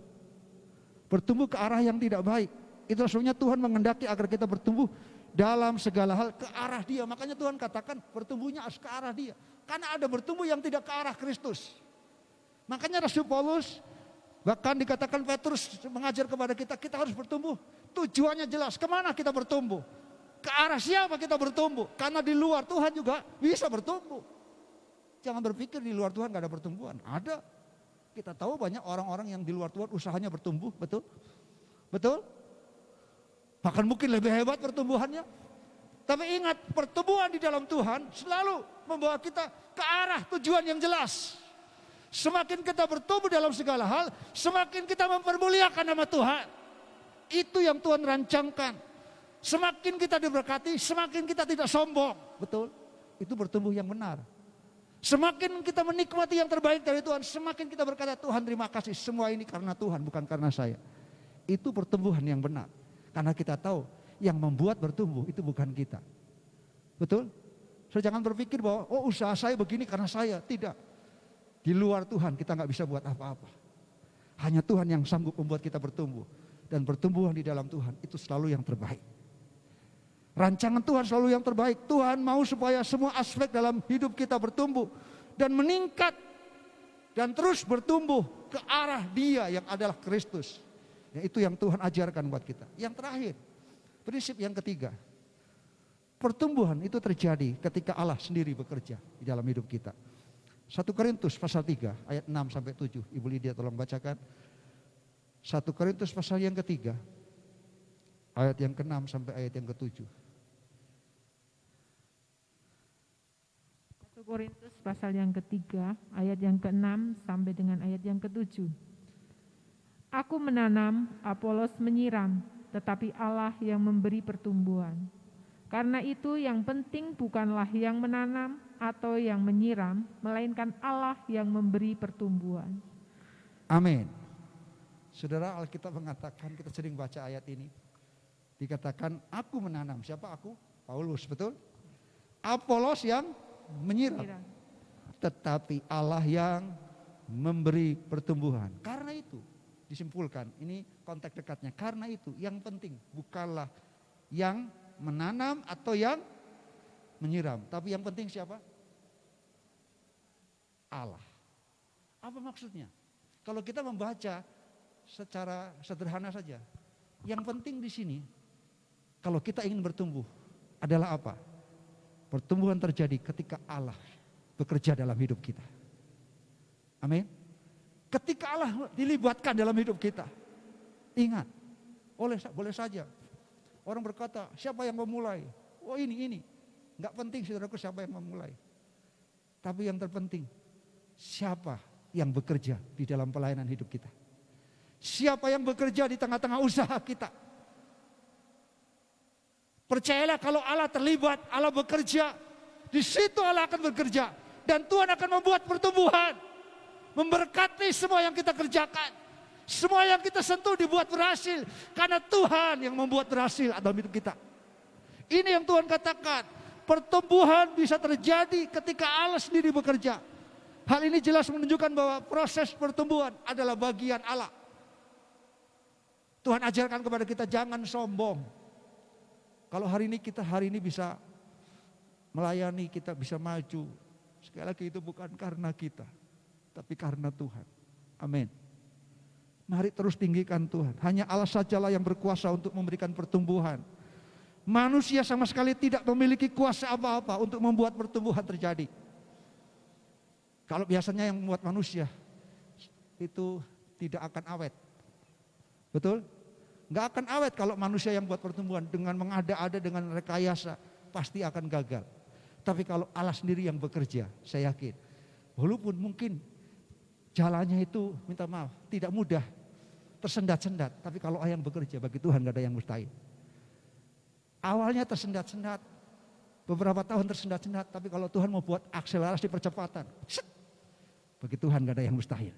Bertumbuh ke arah yang tidak baik. Itu sebabnya Tuhan menghendaki agar kita bertumbuh dalam segala hal ke arah Dia. Makanya Tuhan katakan bertumbuhnya harus ke arah Dia. Karena ada bertumbuh yang tidak ke arah Kristus. Makanya Rasul Paulus, bahkan dikatakan Petrus mengajar kepada kita, kita harus bertumbuh. Tujuannya jelas, kemana kita bertumbuh? Ke arah siapa kita bertumbuh? Karena di luar Tuhan juga bisa bertumbuh. Jangan berpikir di luar Tuhan gak ada pertumbuhan. Ada. Kita tahu banyak orang-orang yang di luar Tuhan usahanya bertumbuh, betul? Betul? Bahkan mungkin lebih hebat pertumbuhannya. Tapi ingat, pertumbuhan di dalam Tuhan selalu membawa kita ke arah tujuan yang jelas. Semakin kita bertumbuh dalam segala hal, semakin kita mempermuliakan nama Tuhan. Itu yang Tuhan rancangkan. Semakin kita diberkati, semakin kita tidak sombong. Betul? Itu bertumbuh yang benar. Semakin kita menikmati yang terbaik dari Tuhan, semakin kita berkata, Tuhan terima kasih, semua ini karena Tuhan, bukan karena saya. Itu pertumbuhan yang benar. Karena kita tahu yang membuat bertumbuh itu bukan kita. Betul? So, jangan berpikir bahwa usaha saya begini karena saya. Tidak. Di luar Tuhan kita nggak bisa buat apa-apa. Hanya Tuhan yang sanggup membuat kita bertumbuh. Dan pertumbuhan di dalam Tuhan itu selalu yang terbaik. Rancangan Tuhan selalu yang terbaik. Tuhan mau supaya semua aspek dalam hidup kita bertumbuh dan meningkat dan terus bertumbuh ke arah Dia yang adalah Kristus. Ya, itu yang Tuhan ajarkan buat kita. Yang terakhir, prinsip yang ketiga. Pertumbuhan itu terjadi ketika Allah sendiri bekerja di dalam hidup kita. 1 Korintus pasal 3 ayat 6 sampai 7. Ibu Lydia tolong bacakan. 1 Korintus pasal yang ketiga ayat yang ke-6 sampai ayat yang ke-7. 1 Korintus pasal yang ketiga, ayat yang ke-6 sampai dengan ayat yang ke-7. Aku menanam, Apolos menyiram, tetapi Allah yang memberi pertumbuhan. Karena itu yang penting bukanlah yang menanam atau yang menyiram, melainkan Allah yang memberi pertumbuhan. Amin. Saudara, Alkitab mengatakan, kita sering baca ayat ini. Dikatakan, aku menanam. Siapa aku? Paulus, betul? Apolos yang menyiram. Tetapi Allah yang memberi pertumbuhan. Karena itu, disimpulkan, ini konteks dekatnya. Karena itu, yang penting bukanlah yang menanam atau yang menyiram. Tapi yang penting siapa? Allah. Apa maksudnya? Kalau kita membaca secara sederhana saja, yang penting di sini, kalau kita ingin bertumbuh, adalah apa? Pertumbuhan terjadi ketika Allah bekerja dalam hidup kita. Amin. Ketika Allah dilibatkan dalam hidup kita. Ingat, boleh saja orang berkata, siapa yang memulai? Oh ini. Enggak penting saudaraku siapa yang memulai. Tapi yang terpenting, siapa yang bekerja di dalam pelayanan hidup kita. Siapa yang bekerja di tengah-tengah usaha kita. Percayalah kalau Allah terlibat, Allah bekerja, di situ Allah akan bekerja. Dan Tuhan akan membuat pertumbuhan. Memberkati semua yang kita kerjakan. Semua yang kita sentuh dibuat berhasil. Karena Tuhan yang membuat berhasil dalam hidup kita. Ini yang Tuhan katakan. Pertumbuhan bisa terjadi ketika Allah sendiri bekerja. Hal ini jelas menunjukkan bahwa proses pertumbuhan adalah bagian Allah. Tuhan ajarkan kepada kita jangan sombong. Kalau hari ini bisa melayani, kita bisa maju. Sekali lagi itu bukan karena kita, tapi karena Tuhan. Amin. Mari terus tinggikan Tuhan. Hanya Allah sajalah yang berkuasa untuk memberikan pertumbuhan. Manusia sama sekali tidak memiliki kuasa apa-apa untuk membuat pertumbuhan terjadi. Kalau biasanya yang membuat manusia itu tidak akan awet. Betul? Nggak akan awet kalau manusia yang buat pertumbuhan dengan mengada-ada, dengan rekayasa, pasti akan gagal. Tapi kalau Allah sendiri yang bekerja, saya yakin, walaupun mungkin jalannya itu, minta maaf, tidak mudah, tersendat-sendat. Tapi kalau Allah yang bekerja, bagi Tuhan nggak ada yang mustahil. Awalnya tersendat-sendat, beberapa tahun tersendat-sendat, tapi kalau Tuhan mau buat akselerasi percepatan, bagi Tuhan nggak ada yang mustahil.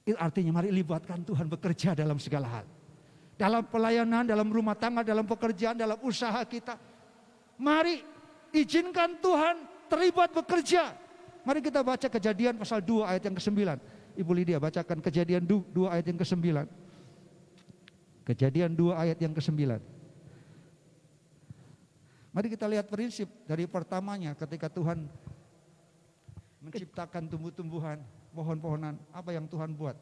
Itu artinya mari libatkan Tuhan bekerja dalam segala hal. Dalam pelayanan, dalam rumah tangga, dalam pekerjaan, dalam usaha kita. Mari izinkan Tuhan terlibat bekerja. Mari kita baca Kejadian pasal 2 ayat yang ke-9. Ibu Lydia bacakan Kejadian 2 ayat yang ke-9. Kejadian 2 ayat yang ke-9. Mari kita lihat prinsip dari pertamanya ketika Tuhan menciptakan tumbuh-tumbuhan, pohon-pohonan, apa yang Tuhan buat.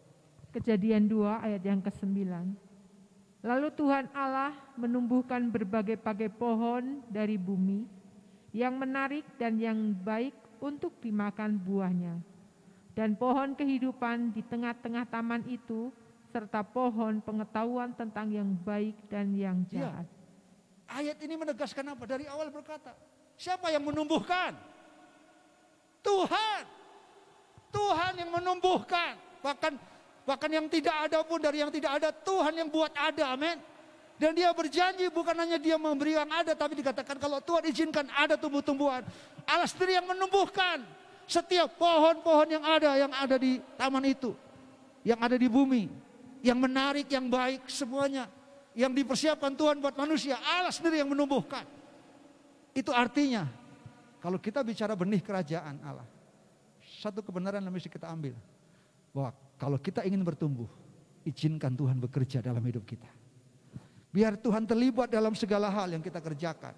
Kejadian 2 ayat yang ke-9. Lalu Tuhan Allah menumbuhkan berbagai-bagai pohon dari bumi yang menarik dan yang baik untuk dimakan buahnya. Dan pohon kehidupan di tengah-tengah taman itu serta pohon pengetahuan tentang yang baik dan yang jahat. Ya, ayat ini menegaskan apa? Dari awal berkata, siapa yang menumbuhkan? Tuhan. Tuhan yang menumbuhkan. Bahkan yang tidak ada pun dari yang tidak ada, Tuhan yang buat ada, amin. Dan dia berjanji bukan hanya dia memberi yang ada, tapi dikatakan kalau Tuhan izinkan ada tumbuh-tumbuhan, Allah sendiri yang menumbuhkan. setiap pohon-pohon yang ada di taman itu, yang ada di bumi, yang menarik, yang baik, semuanya yang dipersiapkan Tuhan buat manusia, Allah sendiri yang menumbuhkan. Itu artinya kalau kita bicara benih kerajaan Allah, satu kebenaran yang mesti kita ambil, bahwa kalau kita ingin bertumbuh, izinkan Tuhan bekerja dalam hidup kita. Biar Tuhan terlibat dalam segala hal yang kita kerjakan.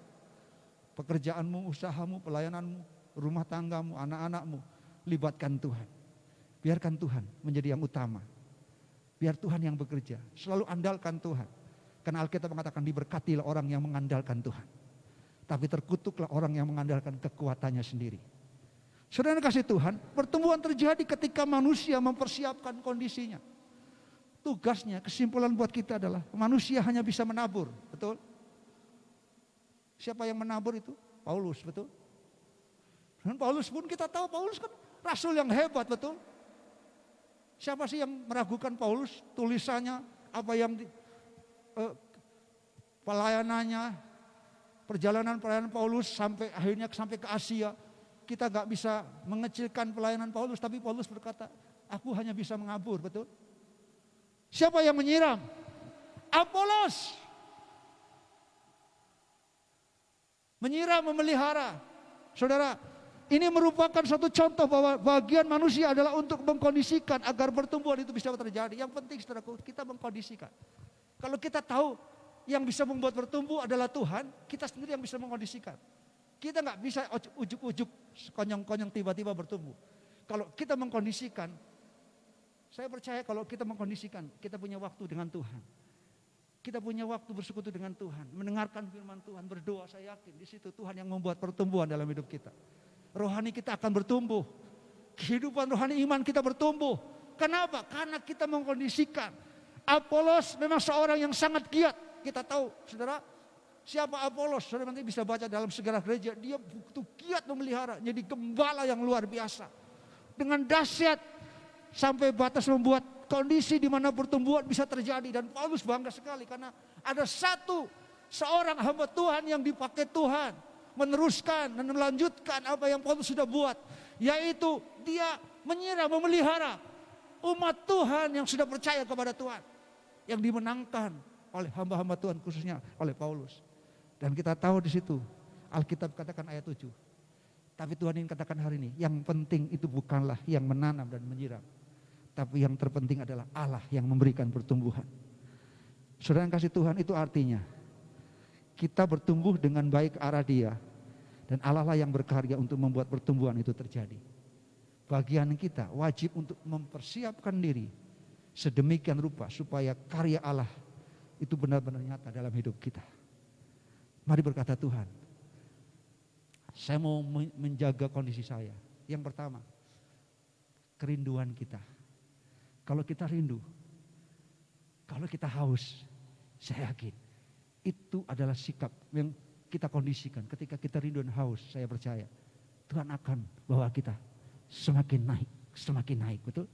Pekerjaanmu, usahamu, pelayananmu, rumah tanggamu, anak-anakmu, libatkan Tuhan. Biarkan Tuhan menjadi yang utama. Biar Tuhan yang bekerja. Selalu andalkan Tuhan. Karena Alkitab mengatakan diberkatilah orang yang mengandalkan Tuhan. Tapi terkutuklah orang yang mengandalkan kekuatannya sendiri. Saudara kasih Tuhan, pertumbuhan terjadi ketika manusia mempersiapkan kondisinya. Tugasnya, kesimpulan buat kita adalah manusia hanya bisa menabur, betul? Siapa yang menabur itu? Paulus, betul? Dan Paulus pun kita tahu Paulus kan rasul yang hebat, betul? Siapa sih yang meragukan Paulus? Tulisannya, apa yang pelayanannya, perjalanan Paulus sampai akhirnya sampai ke Asia. Kita gak bisa mengecilkan pelayanan Paulus, tapi Paulus berkata, aku hanya bisa mengabur, betul? Siapa yang menyiram? Apolos. Menyiram, memelihara. Saudara, ini merupakan suatu contoh bahwa bagian manusia adalah untuk mengkondisikan agar pertumbuhan itu bisa terjadi. Yang penting saudaraku, kita mengkondisikan. Kalau kita tahu yang bisa membuat bertumbuh adalah Tuhan, kita sendiri yang bisa mengkondisikan. Kita nggak bisa ujuk-ujuk, konyong-konyong tiba-tiba bertumbuh. Kalau kita mengkondisikan, saya percaya kalau kita mengkondisikan, kita punya waktu dengan Tuhan. Kita punya waktu bersekutu dengan Tuhan, mendengarkan firman Tuhan, berdoa, saya yakin di situ Tuhan yang membuat pertumbuhan dalam hidup kita. Rohani kita akan bertumbuh. Kehidupan rohani iman kita bertumbuh. Kenapa? Karena kita mengkondisikan. Apolos memang seorang yang sangat giat. Kita tahu, saudara, siapa Apolos? Saudara nanti bisa baca dalam sejarah gereja. Dia begitu giat memelihara, jadi gembala yang luar biasa. Dengan dahsyat, sampai batas membuat kondisi di mana pertumbuhan bisa terjadi. Dan Paulus bangga sekali karena ada seorang hamba Tuhan yang dipakai Tuhan meneruskan dan melanjutkan apa yang Paulus sudah buat, yaitu dia menyiram, memelihara umat Tuhan yang sudah percaya kepada Tuhan, yang dimenangkan oleh hamba-hamba Tuhan, khususnya oleh Paulus. Dan kita tahu di situ Alkitab katakan ayat 7, tapi Tuhan ingin katakan hari ini, yang penting itu bukanlah yang menanam dan menyiram, tapi yang terpenting adalah Allah yang memberikan pertumbuhan. Saudara yang kasih Tuhan, itu artinya kita bertumbuh dengan baik arah Dia, dan Allah lah yang berkarya untuk membuat pertumbuhan itu terjadi. Bagian kita wajib untuk mempersiapkan diri sedemikian rupa supaya karya Allah itu benar-benar nyata dalam hidup kita. Mari berkata, Tuhan, saya mau menjaga kondisi saya. Yang pertama, kerinduan kita. Kalau kita rindu, kalau kita haus, saya yakin itu adalah sikap yang kita kondisikan. Ketika kita rindu dan haus, saya percaya Tuhan akan bawa kita semakin naik, betul?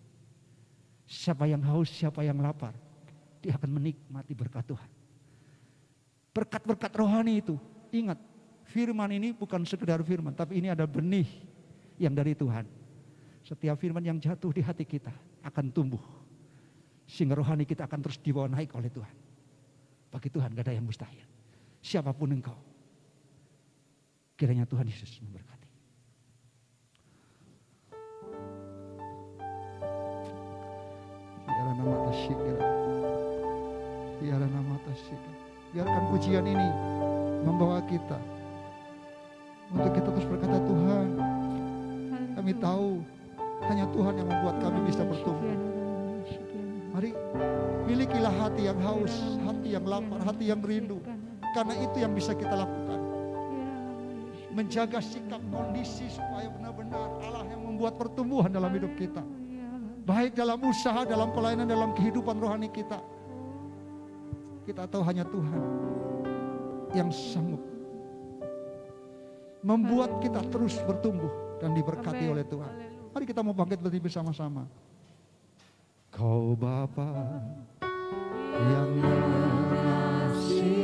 Siapa yang haus, siapa yang lapar, dia akan menikmati berkat Tuhan. Berkat-berkat rohani itu, ingat, firman ini bukan sekedar firman, tapi ini ada benih yang dari Tuhan. Setiap firman yang jatuh di hati kita akan tumbuh, sehingga rohani kita akan terus dibawa naik oleh Tuhan. Bagi Tuhan gak ada yang mustahil. Siapapun engkau, kiranya Tuhan Yesus memberkati. Biarkan pujian ini membawa kita untuk kita terus berkata, Tuhan, kami tahu hanya Tuhan yang membuat kami bisa bertumbuh. Mari milikilah hati yang haus, hati yang lapar, hati yang rindu. Karena itu yang bisa kita lakukan. Menjaga sikap kondisi supaya benar-benar Allah yang membuat pertumbuhan dalam hidup kita. Baik dalam usaha, dalam pelayanan, dalam kehidupan rohani kita. Kita tahu hanya Tuhan yang sanggup membuat kita terus bertumbuh dan diberkati oleh Tuhan. Mari kita mau bangkit berdiri bersama-sama. Kau Bapa yang mengasihiku,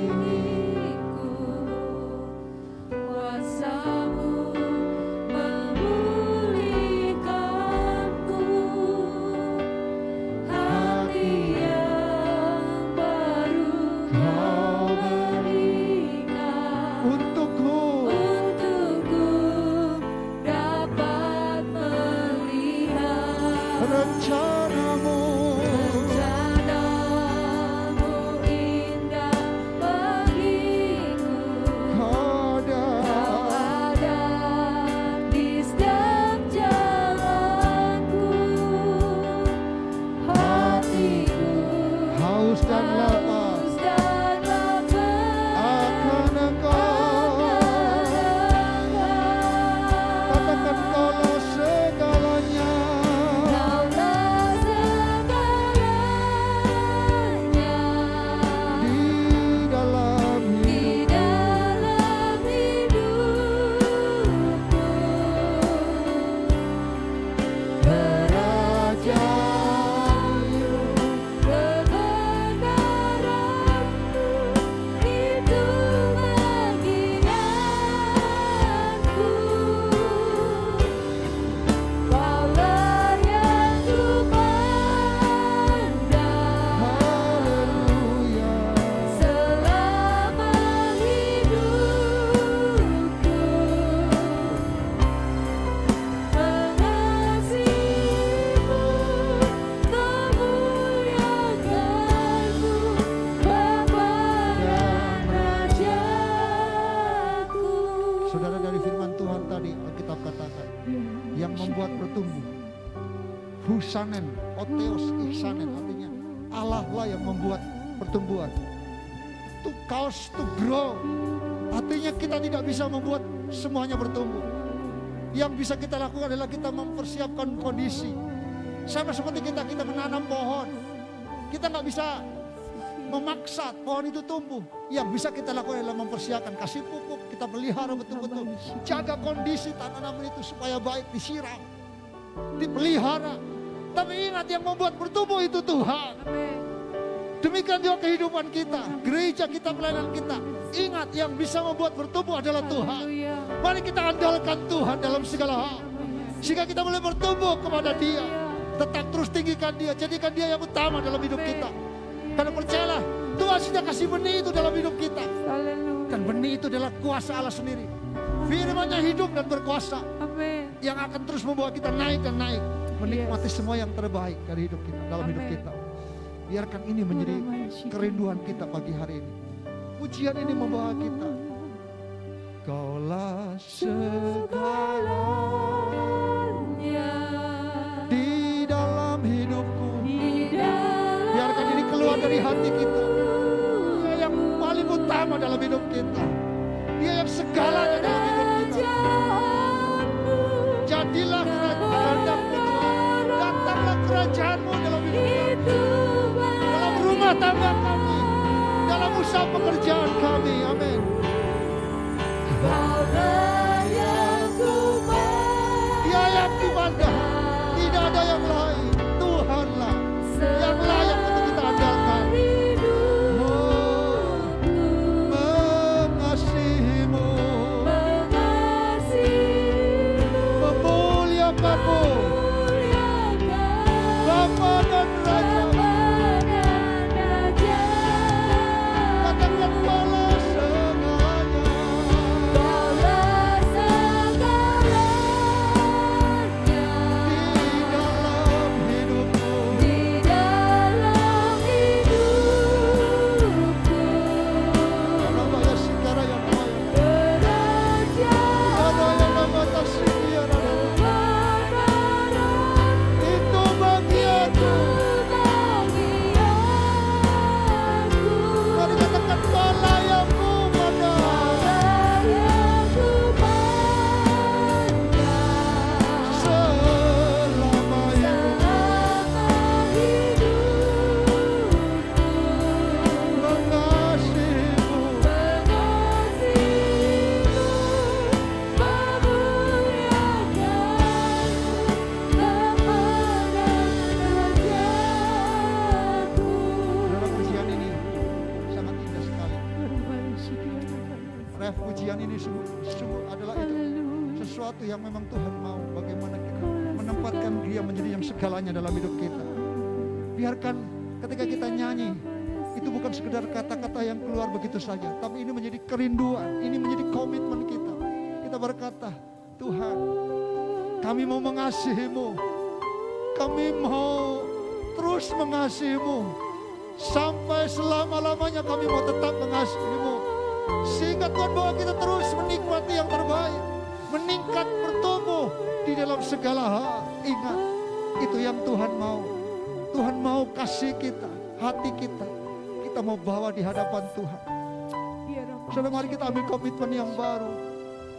kuasa-Mu memulihkan rencanamu. Rencanamu indah bagiku. Kau Kau ada di setiap jalanku. Hatiku haus dan lapar haus dan lapar akan Engkau. Katakan Kaulah segalanya. Kaulah segalanya Di dalam di dalam hidupku. Kerajaanmu, kebenaranmu, itu bagianku. Kaulah yang kupandang Haleluya. selama hidupku. Mengasihimu, memuliakanmu, Bapa dan Rajaku. Saudara, dari firman Tuhan tadi Alkitab katakan yang membuat bertumbuh. Husanen, Oteos, Ihsanen, artinya Allah lah yang membuat pertumbuhan. To cause to grow, artinya kita tidak bisa membuat semuanya bertumbuh. Yang bisa kita lakukan adalah kita mempersiapkan kondisi. Sama seperti kita menanam pohon, kita nggak bisa memaksa pohon itu tumbuh. Yang bisa kita lakukan adalah mempersiapkan, kasih pupuk, kita pelihara betul-betul, jaga kondisi tanaman itu supaya baik, disiram, dipelihara. Tapi ingat, yang membuat bertumbuh itu Tuhan. Demikian juga kehidupan kita, gereja kita, pelayanan kita. Ingat, yang bisa membuat bertumbuh adalah Tuhan. Mari kita andalkan Tuhan dalam segala hal, sehingga kita boleh bertumbuh kepada Dia. Tetap terus tinggikan Dia, jadikan Dia yang utama dalam hidup kita. Karena percayalah, Tuhan sudah kasih benih itu dalam hidup kita. Dan benih itu adalah kuasa Allah sendiri. Firman-Nya hidup dan berkuasa, yang akan terus membawa kita naik dan naik, menikmati semua yang terbaik dari hidup kita, dalam hidup kita. Biarkan ini menjadi kerinduan kita pagi hari ini. Pujian ini membawa kita. Kaulah segalanya di dalam hidupku. Biarkan ini keluar dari hati kita. Dia yang paling utama dalam hidup kita. Dia yang segalanya dalam hidup kita. Jadilah kehendakmu Tuhan. Datanglah kerajaanmu dalam hidup kami, dalam rumah tangga kami, dalam usaha pekerjaan kami. Amin. Dia yang dipandang, tidak ada yang lain. Tuhanlah yang layak untuk kita andalkan. Mengasihimu, memuliakanmu, Bapa dan Raja. Katakan Kaulah segalanya. Di dalam hidupku. Nama ya Sikara yang Maya. Nama yang nama Tasikiara. Itu bagianku. Mari katakan Kaulah yang kupandang selamanya. Mengasihimu, saudara, pujian ini sangat indah sekali. Ref, pujian ini sungguh adalah itu sesuatu yang memang Tuhan mau. Bagaimana kita menempatkan Dia menjadi yang segalanya dalam hidup kita. Biarkan ketika kita nyanyi, itu bukan sekedar kata-kata yang keluar begitu saja, tapi ini menjadi kerinduan, ini menjadi komitmen kita. Kita berkata, Tuhan, kami mau mengasihimu, Kami mau terus mengasihi-Mu. Sampai selama-lamanya kami mau tetap mengasihi-Mu. Sehingga Tuhan bahwa kita terus menikmati yang terbaik. Meningkat, bertumbuh di dalam segala hal. Ingat, itu yang Tuhan mau. Tuhan mau kasih kita, hati kita. Kita mau bawa di hadapan Tuhan. Saudara, mari kita ambil komitmen yang baru.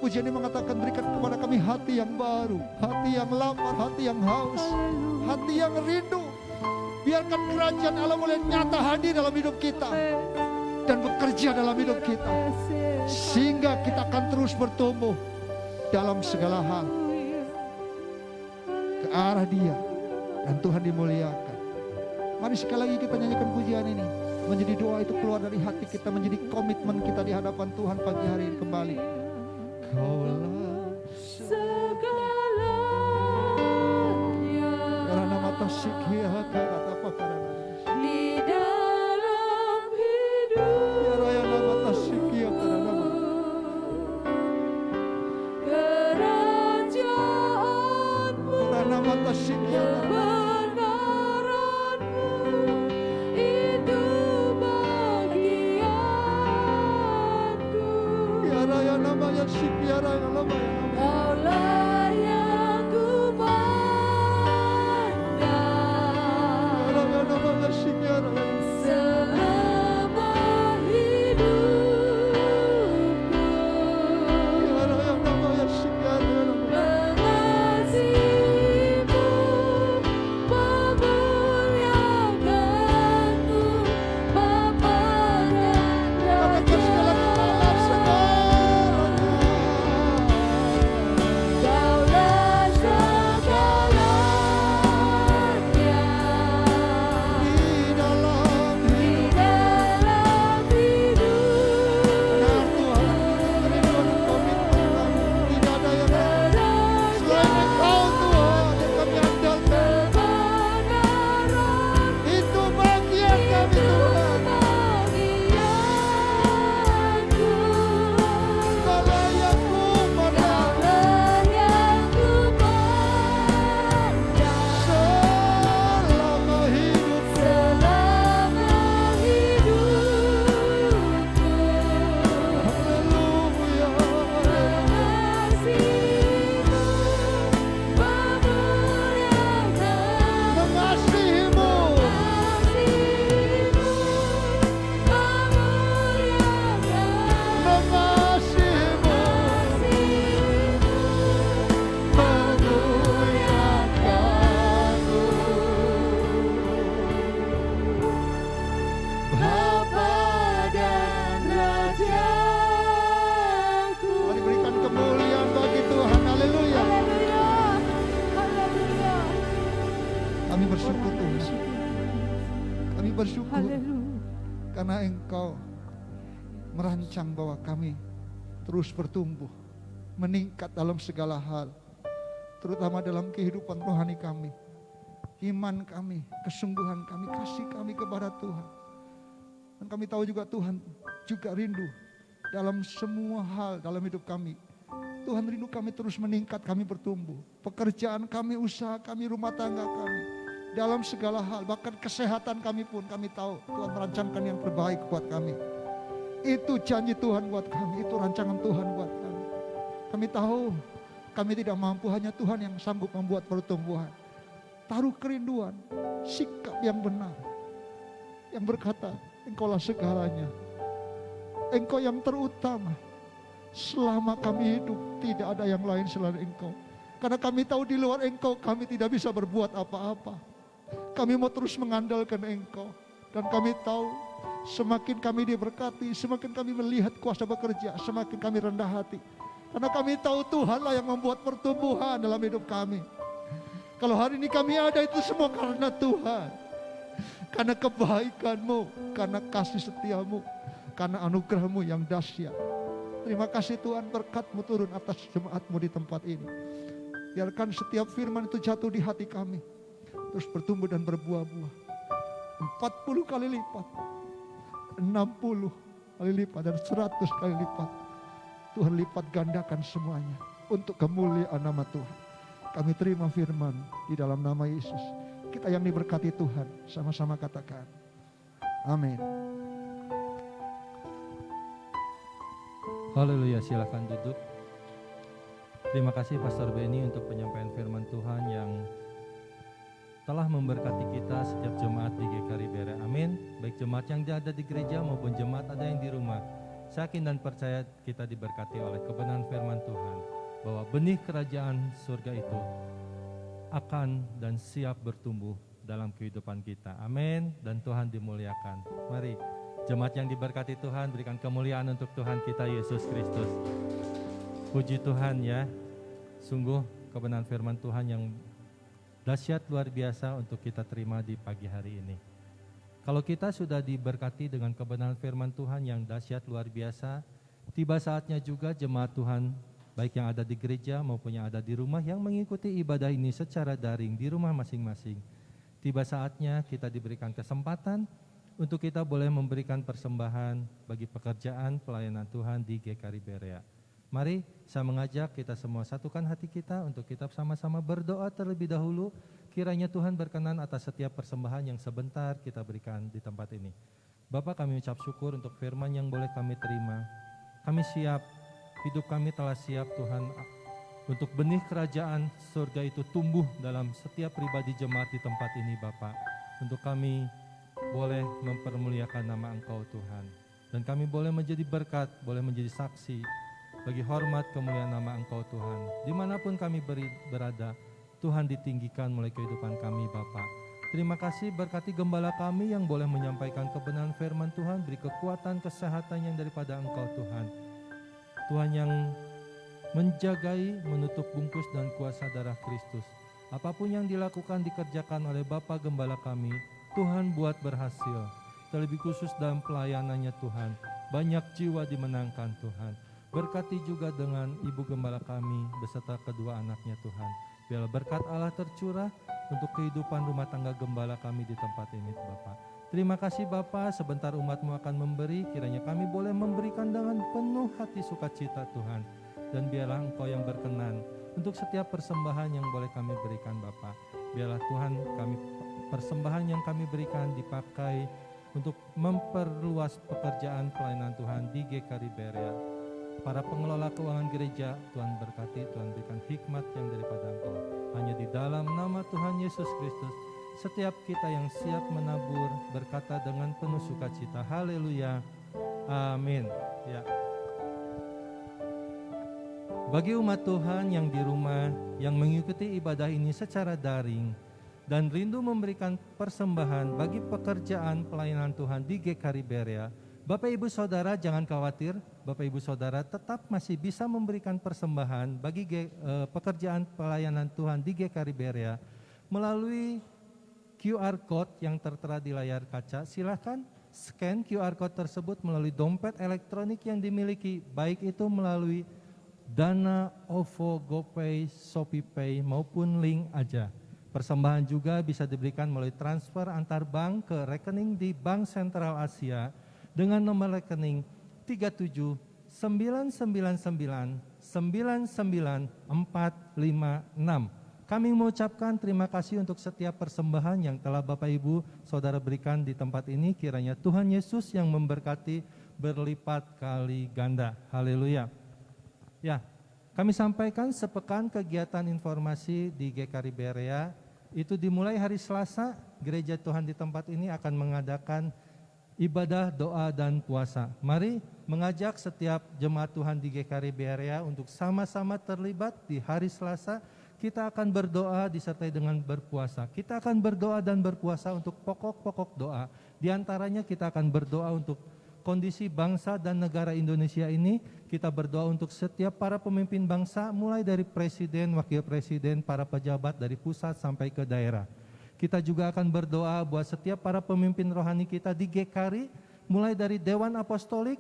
Pujian ini mengatakan, berikan kepada kami hati yang baru, hati yang lapar, hati yang haus, hati yang rindu. Biarkan kerajaan Allah mulai nyata hadir dalam hidup kita dan bekerja dalam hidup kita, sehingga kita akan terus bertumbuh dalam segala hal ke arah Dia, dan Tuhan dimuliakan. Mari sekali lagi kita nyanyikan pujian ini. Menjadi doa itu keluar dari hati kita, menjadi komitmen kita di hadapan Tuhan pagi hari ini kembali. Kaulah segalanya, karena mata sikia kata apa karena di dalam hidup, ya raya mata sikia karena kerajaanmu, karena mata sikia kebenaranmu, itu bagianku. ya raya namanya sikia raya namanya. Kaulah yang ku pandang selama hidupku, mengasihimu, memuliakanmu, Bapa dan Raja. Kaulah segalanya di dalam Kami bersyukur Tuhan. Kami bersyukur karena Engkau merancang bahwa kami terus bertumbuh, meningkat dalam segala hal, terutama dalam kehidupan rohani kami, iman kami, kesungguhan kami, kasih kami kepada Tuhan. Dan kami tahu juga Tuhan juga rindu dalam semua hal dalam hidup kami. Tuhan rindu kami terus meningkat, kami bertumbuh. Pekerjaan kami, usaha kami, rumah tangga kami, dalam segala hal, bahkan kesehatan kami pun kami tahu Tuhan merancangkan yang terbaik buat kami. Itu janji Tuhan buat kami, itu rancangan Tuhan buat kami. Kami tahu kami tidak mampu, hanya Tuhan yang sanggup membuat pertumbuhan. Taruh kerinduan, sikap yang benar, yang berkata, Engkaulah segalanya, Engkau yang terutama. Selama kami hidup tidak ada yang lain selain Engkau. Karena kami tahu di luar Engkau kami tidak bisa berbuat apa-apa. Kami mau terus mengandalkan Engkau. Dan kami tahu semakin kami diberkati, semakin kami melihat kuasa bekerja, semakin kami rendah hati. Karena kami tahu Tuhanlah yang membuat pertumbuhan dalam hidup kami. Kalau hari ini kami ada itu semua karena Tuhan. Karena kebaikan-Mu, karena kasih setia-Mu, karena anugerah-Mu yang dahsyat. Terima kasih Tuhan, berkat-Mu turun atas jemaat-Mu di tempat ini. Biarkan setiap firman itu jatuh di hati kami, terus bertumbuh dan berbuah-buah. 40 kali lipat, 60 kali lipat, dan 100 kali lipat. Tuhan lipat gandakan semuanya untuk kemuliaan nama Tuhan. Kami terima firman di dalam nama Yesus. Kita yang diberkati Tuhan, sama-sama katakan amin. Haleluya, silakan duduk. Terima kasih Pastor Benny untuk penyampaian firman Tuhan yang telah memberkati kita setiap jemaat di GKRI Berea. Amin. Baik jemaat yang ada di gereja maupun jemaat ada yang di rumah. Saya yakin dan percaya kita diberkati oleh kebenaran firman Tuhan, bahwa benih kerajaan surga itu akan dan siap bertumbuh dalam kehidupan kita. Amin. Dan Tuhan dimuliakan. Mari jemaat yang diberkati Tuhan, berikan kemuliaan untuk Tuhan kita Yesus Kristus. Puji Tuhan ya. Sungguh kebenaran firman Tuhan yang dahsyat luar biasa untuk kita terima di pagi hari ini. Kalau kita sudah diberkati dengan kebenaran firman Tuhan yang dahsyat luar biasa, tiba saatnya juga jemaat Tuhan, baik yang ada di gereja maupun yang ada di rumah, yang mengikuti ibadah ini secara daring di rumah masing-masing. Tiba saatnya kita diberikan kesempatan untuk kita boleh memberikan persembahan bagi pekerjaan pelayanan Tuhan di GKRI Berea. Mari saya mengajak kita semua satukan hati kita untuk kita sama-sama berdoa terlebih dahulu. Kiranya Tuhan berkenan atas setiap persembahan yang sebentar kita berikan di tempat ini. Bapa, kami ucap syukur untuk firman yang boleh kami terima. Kami siap, hidup kami telah siap Tuhan, untuk benih kerajaan surga itu tumbuh dalam setiap pribadi jemaat di tempat ini Bapa. Untuk kami boleh mempermuliakan nama Engkau Tuhan. Dan kami boleh menjadi berkat, boleh menjadi saksi bagi hormat kemuliaan nama Engkau Tuhan. Dimanapun kami berada, Tuhan ditinggikan mulai kehidupan kami Bapa. Terima kasih, berkati gembala kami yang boleh menyampaikan kebenaran firman Tuhan. Beri kekuatan, kesehatan yang daripada Engkau Tuhan. Tuhan yang menjagai, menutup bungkus dan kuasa darah Kristus. Apapun yang dilakukan, dikerjakan oleh Bapa Gembala kami, Tuhan buat berhasil. Terlebih khusus dalam pelayanannya Tuhan, banyak jiwa dimenangkan Tuhan. Berkati juga dengan Ibu Gembala kami beserta kedua anaknya Tuhan. Biarlah berkat Allah tercurah untuk kehidupan rumah tangga gembala kami di tempat ini Bapa. Terima kasih Bapa, sebentar umat-Mu akan memberi, kiranya kami boleh memberikan dengan penuh hati sukacita Tuhan. Dan biarlah Engkau yang berkenan untuk setiap persembahan yang boleh kami berikan Bapa. Biarlah Tuhan kami persembahan yang kami berikan dipakai untuk memperluas pekerjaan pelayanan Tuhan di GKRI Berea. Para pengelola keuangan gereja, Tuhan berkati, Tuhan berikan hikmat yang daripada Engkau. Hanya di dalam nama Tuhan Yesus Kristus, setiap kita yang siap menabur berkata dengan penuh sukacita, haleluya, amin. Ya. Bagi umat Tuhan yang di rumah, yang mengikuti ibadah ini secara daring, dan rindu memberikan persembahan bagi pekerjaan pelayanan Tuhan di GKRI Berea, Bapak Ibu Saudara jangan khawatir, Bapak Ibu Saudara tetap masih bisa memberikan persembahan bagi pekerjaan pelayanan Tuhan di GKRI Berea melalui QR Code yang tertera di layar kaca. Silakan scan QR Code tersebut melalui dompet elektronik yang dimiliki, baik itu melalui Dana, OVO, GoPay, ShopeePay maupun link aja. Persembahan juga bisa diberikan melalui transfer antar bank ke rekening di Bank Sentral Asia dengan nomor rekening 379999499456. Kami mengucapkan terima kasih untuk setiap persembahan yang telah Bapak Ibu Saudara berikan di tempat ini. Kiranya Tuhan Yesus yang memberkati berlipat kali ganda. Haleluya. Ya, kami sampaikan sepekan kegiatan informasi di GKRI Berea. Itu dimulai hari Selasa, gereja Tuhan di tempat ini akan mengadakan ibadah, doa, dan puasa. Mari mengajak setiap jemaat Tuhan di GKRI Berea untuk sama-sama terlibat di hari Selasa. Kita akan berdoa disertai dengan berpuasa. Kita akan berdoa dan berpuasa untuk pokok-pokok doa. Di antaranya kita akan berdoa untuk kondisi bangsa dan negara Indonesia ini. Kita berdoa untuk setiap para pemimpin bangsa, mulai dari presiden, wakil presiden, para pejabat dari pusat sampai ke daerah. Kita juga akan berdoa buat setiap para pemimpin rohani kita di GKRI, mulai dari Dewan Apostolik,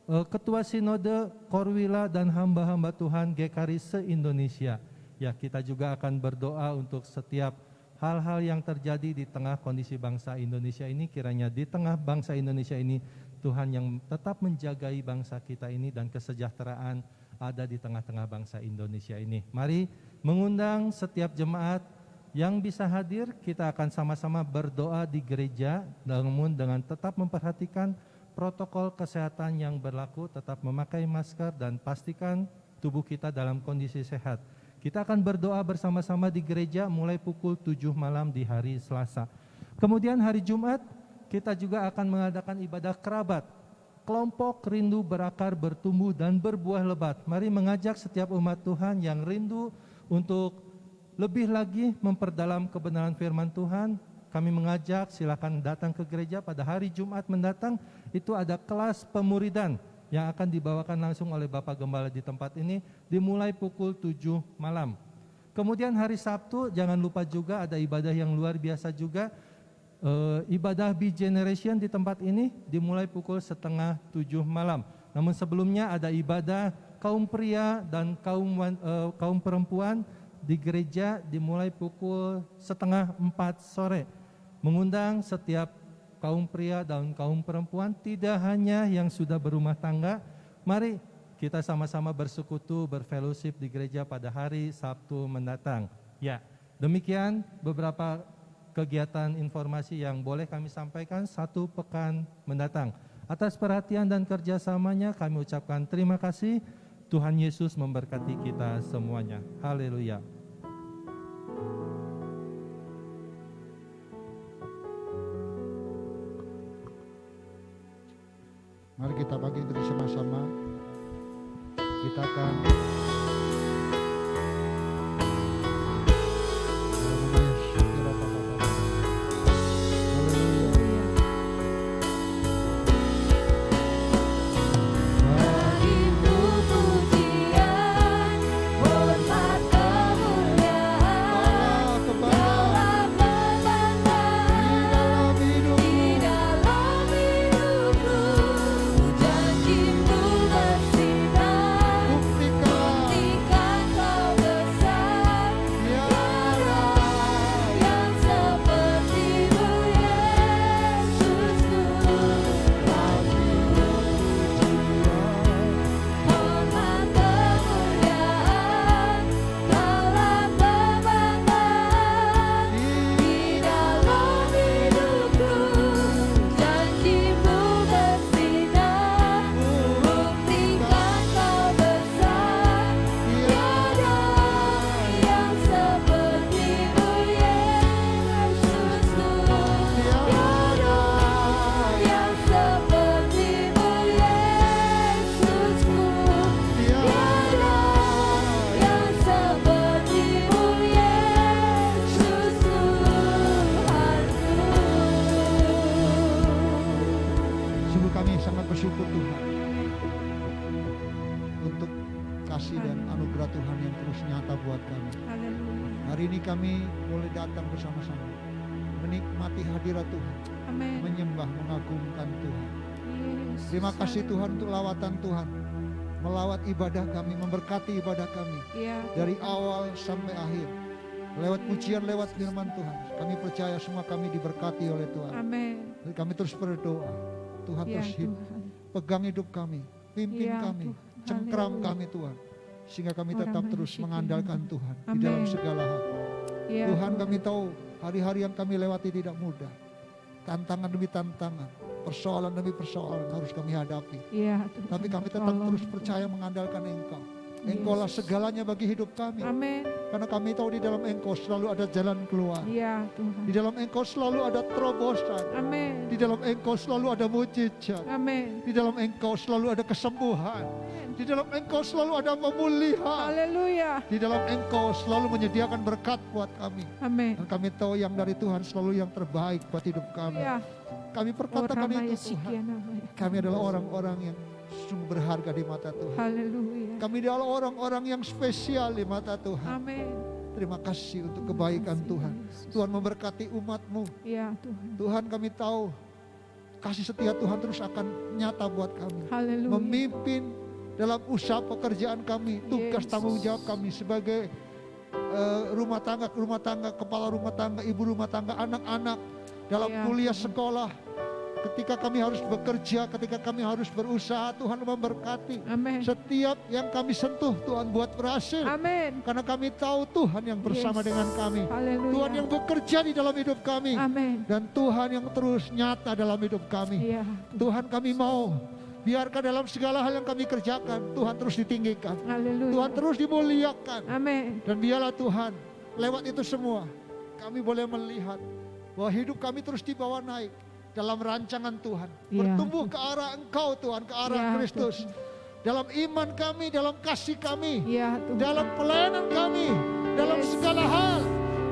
Ketua Sinode, Korwila, dan hamba-hamba Tuhan GKRI se-Indonesia. Ya, kita juga akan berdoa untuk setiap hal-hal yang terjadi di tengah kondisi bangsa Indonesia ini. Kiranya di tengah bangsa Indonesia ini, Tuhan yang tetap menjagai bangsa kita ini dan kesejahteraan ada di tengah-tengah bangsa Indonesia ini. Mari mengundang setiap jemaat yang bisa hadir, kita akan sama-sama berdoa di gereja, namun dengan tetap memperhatikan protokol kesehatan yang berlaku, tetap memakai masker dan pastikan tubuh kita dalam kondisi sehat. Kita akan berdoa bersama-sama di gereja mulai pukul 7 malam di hari Selasa. Kemudian hari Jumat kita juga akan mengadakan ibadah kerabat. Kelompok rindu berakar, bertumbuh dan berbuah lebat. Mari mengajak setiap umat Tuhan yang rindu untuk lebih lagi memperdalam kebenaran firman Tuhan. Kami mengajak silakan datang ke gereja pada hari Jumat mendatang. Itu ada kelas pemuridan yang akan dibawakan langsung oleh Bapak Gembala di tempat ini dimulai pukul 7 malam. Kemudian hari Sabtu jangan lupa juga ada ibadah yang luar biasa juga, ibadah Be Generation di tempat ini dimulai pukul 6:30 malam. Namun sebelumnya ada ibadah kaum pria dan kaum perempuan di gereja dimulai pukul 3:30 sore. Mengundang setiap kaum pria dan kaum perempuan, tidak hanya yang sudah berumah tangga. Mari kita sama-sama bersekutu, berfellowship di gereja pada hari Sabtu mendatang. Ya, demikian beberapa kegiatan informasi yang boleh kami sampaikan 1 pekan mendatang. Atas perhatian dan kerjasamanya kami ucapkan terima kasih. Tuhan Yesus memberkati kita semuanya. Haleluya. Mari kita bagi bersama-sama. Kita akan kami boleh datang bersama-sama menikmati hadirat Tuhan, Amin. menyembah, mengagungkan Tuhan. Yesus, Terima kasih Tuhan untuk lawatan Tuhan, melawat ibadah kami, memberkati ibadah kami Ya, dari awal sampai akhir. Lewat pujian, lewat firman Tuhan, kami percaya semua kami diberkati oleh Tuhan. Amin. Jadi kami terus berdoa, Tuhan Ya, terus hidup, Tuhan. pegang hidup kami, pimpin Ya, kami, Tuhan. cengkram Haleluya. kami Tuhan, sehingga kami Orang tetap terus bersyukur. mengandalkan Tuhan di Amin. dalam segala hal. Ya, Tuhan, kami tahu hari-hari yang kami lewati tidak mudah. Tantangan demi tantangan, persoalan demi persoalan harus kami hadapi. Ya, Tuhan. Tapi kami tetap Tolong, terus percaya mengandalkan Engkau. Engkaulah Yesus. segalanya bagi hidup kami. Amin. Karena kami tahu di dalam Engkau selalu ada jalan keluar. Ya, Tuhan. Di dalam Engkau selalu ada terobosan. Amin. Di dalam Engkau selalu ada mujizat. Amin. Di dalam Engkau selalu ada kesembuhan. Di dalam Engkau selalu ada pemulihan. Haleluya. Di dalam Engkau selalu menyediakan berkat buat kami. Amin. Dan kami tahu yang dari Tuhan selalu yang terbaik buat hidup kami. Ya. Kami perkatakan Orang itu Maya Tuhan. Sikian namanya. Kami adalah orang-orang yang sungguh berharga di mata Tuhan. Haleluya. Kami adalah orang-orang yang spesial di mata Tuhan. Amin. Terima kasih untuk kebaikan Terima kasih, Tuhan. Yesus. Tuhan memberkati umat-Mu. Ya, Tuhan. Tuhan, kami tahu kasih setia Tuhan terus akan nyata buat kami. Haleluya. Memimpin dalam usaha pekerjaan kami, tugas Yesus. tanggung jawab kami sebagai rumah tangga, kepala rumah tangga, ibu rumah tangga, anak-anak dalam Ya, kuliah Tuhan. sekolah. ketika kami harus bekerja, ketika kami harus berusaha, Tuhan memberkati. Amin. Setiap yang kami sentuh, Tuhan buat berhasil. Amin. Karena kami tahu Tuhan yang bersama Yes. dengan kami. Haleluya. Tuhan yang bekerja di dalam hidup kami. Amin. Dan Tuhan yang terus nyata dalam hidup kami. Iya. Tuhan, kami mau biarkan dalam segala hal yang kami kerjakan, Tuhan terus ditinggikan. Haleluya. Tuhan terus dimuliakan. Amin. Dan biarlah Tuhan, lewat itu semua, kami boleh melihat bahwa hidup kami terus dibawa naik dalam rancangan Tuhan. Ya, Bertumbuh ke arah Engkau Tuhan, ke arah Ya, Kristus. Dalam iman kami, dalam kasih kami, Iya Tuhan. dalam pelayanan kami, dalam Yes. segala hal.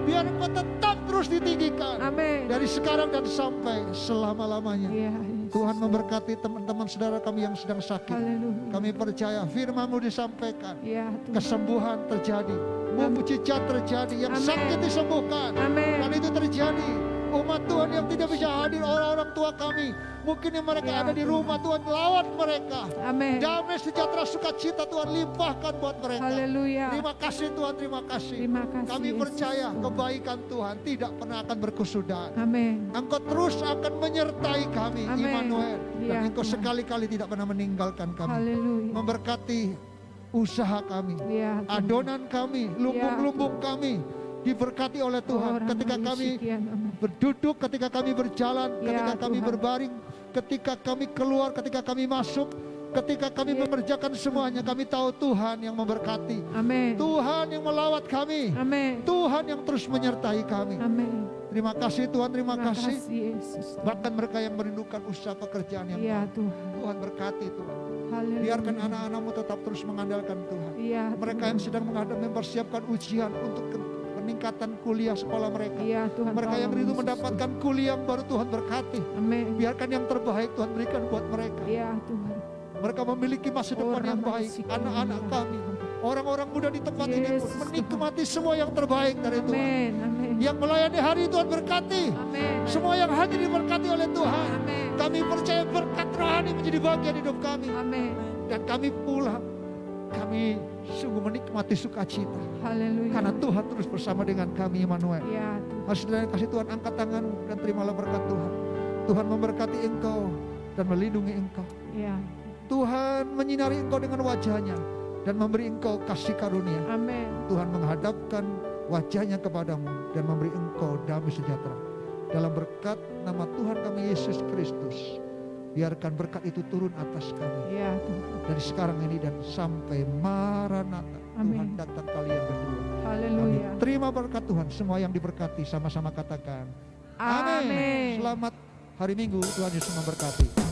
Biar Engkau tetap terus ditinggikan. Amin. Dari sekarang dan sampai selama-lamanya. Iya, Yesus. Tuhan memberkati teman-teman saudara kami yang sedang sakit. Haleluya. Kami percaya firman-Mu disampaikan. Iya Tuhan. Kesembuhan terjadi. Mujizat terjadi. Yang Amin. sakit disembuhkan. Amin. Dan itu terjadi. Umat Tuhan yang tidak bisa hadir, orang-orang tua kami. Mungkin yang mereka Ya, ada di Tuhan. rumah, Tuhan lawat mereka. Amin. Damai sejahtera sukacita Tuhan limpahkan buat mereka. Haleluya. Terima kasih Tuhan, terima kasih. Terima kasih, Kami Yesus. percaya kebaikan Tuhan tidak pernah akan berkesudahan. Amin. Engkau terus akan menyertai kami, Amin. Immanuel. Dan Ya, Engkau Tuhan. sekali-kali tidak pernah meninggalkan kami. Haleluya. Memberkati usaha kami, Iya Tuhan. adonan kami, lumbung-lumbung kami diberkati oleh Tuhan. Orang Ketika Malaysia kami sekian, amin. berduduk, ketika kami berjalan, Ya, ketika kami Tuhan. berbaring, ketika kami keluar, ketika kami masuk, ketika kami Ya. mengerjakan semuanya, kami tahu Tuhan yang memberkati. Amin. Tuhan yang melawat kami. Amin. Tuhan yang terus menyertai kami. Amin. Terima kasih Tuhan, terima kasih. Yesus. Bahkan mereka yang merindukan usaha pekerjaan yang Iya baik. Tuhan. Tuhan berkati Tuhan. Haleluya. Biarkan anak-anakmu tetap terus mengandalkan Tuhan. Iya. Mereka yang sedang mempersiapkan ujian untuk peningkatan kuliah sekolah mereka. Iya Tuhan. Mereka yang tolong, rindu Yesus. mendapatkan kuliah yang baru, Tuhan berkati. Amin. Biarkan yang terbaik Tuhan berikan buat mereka. Iya Tuhan. Mereka memiliki masa depan yang baik. Anak-anak kami, orang-orang muda di tempat ini pun Yes, menikmati semua yang terbaik dari Tuhan. Amin. Amin. Yang melayani hari Tuhan berkati. Amin. Semua yang hadir diberkati oleh Tuhan. Amin. Kami percaya berkat rohani menjadi bagian hidup kami. Amin. Dan kami pulang, kami sungguh menikmati sukacita. Haleluya. Karena Tuhan terus bersama dengan kami, Immanuel. Iya Tuhan. Mari saudara yang kasih Tuhan, angkat tanganmu dan terimalah berkat Tuhan. Tuhan memberkati engkau dan melindungi engkau. Iya. Tuhan menyinari engkau dengan wajahnya dan memberi engkau kasih karunia. Amin. Tuhan menghadapkan wajahnya kepadamu dan memberi engkau damai sejahtera. Dalam berkat nama Tuhan kami Yesus Kristus, biarkan berkat itu turun atas kami. Iya Tuhan. Dari sekarang ini dan sampai Maranatha. Tuhan Amin. datang kalian berdua. Kami Haleluya. terima berkat Tuhan. Semua yang diberkati sama-sama katakan Amin. Selamat hari Minggu, Tuhan Yesus memberkati.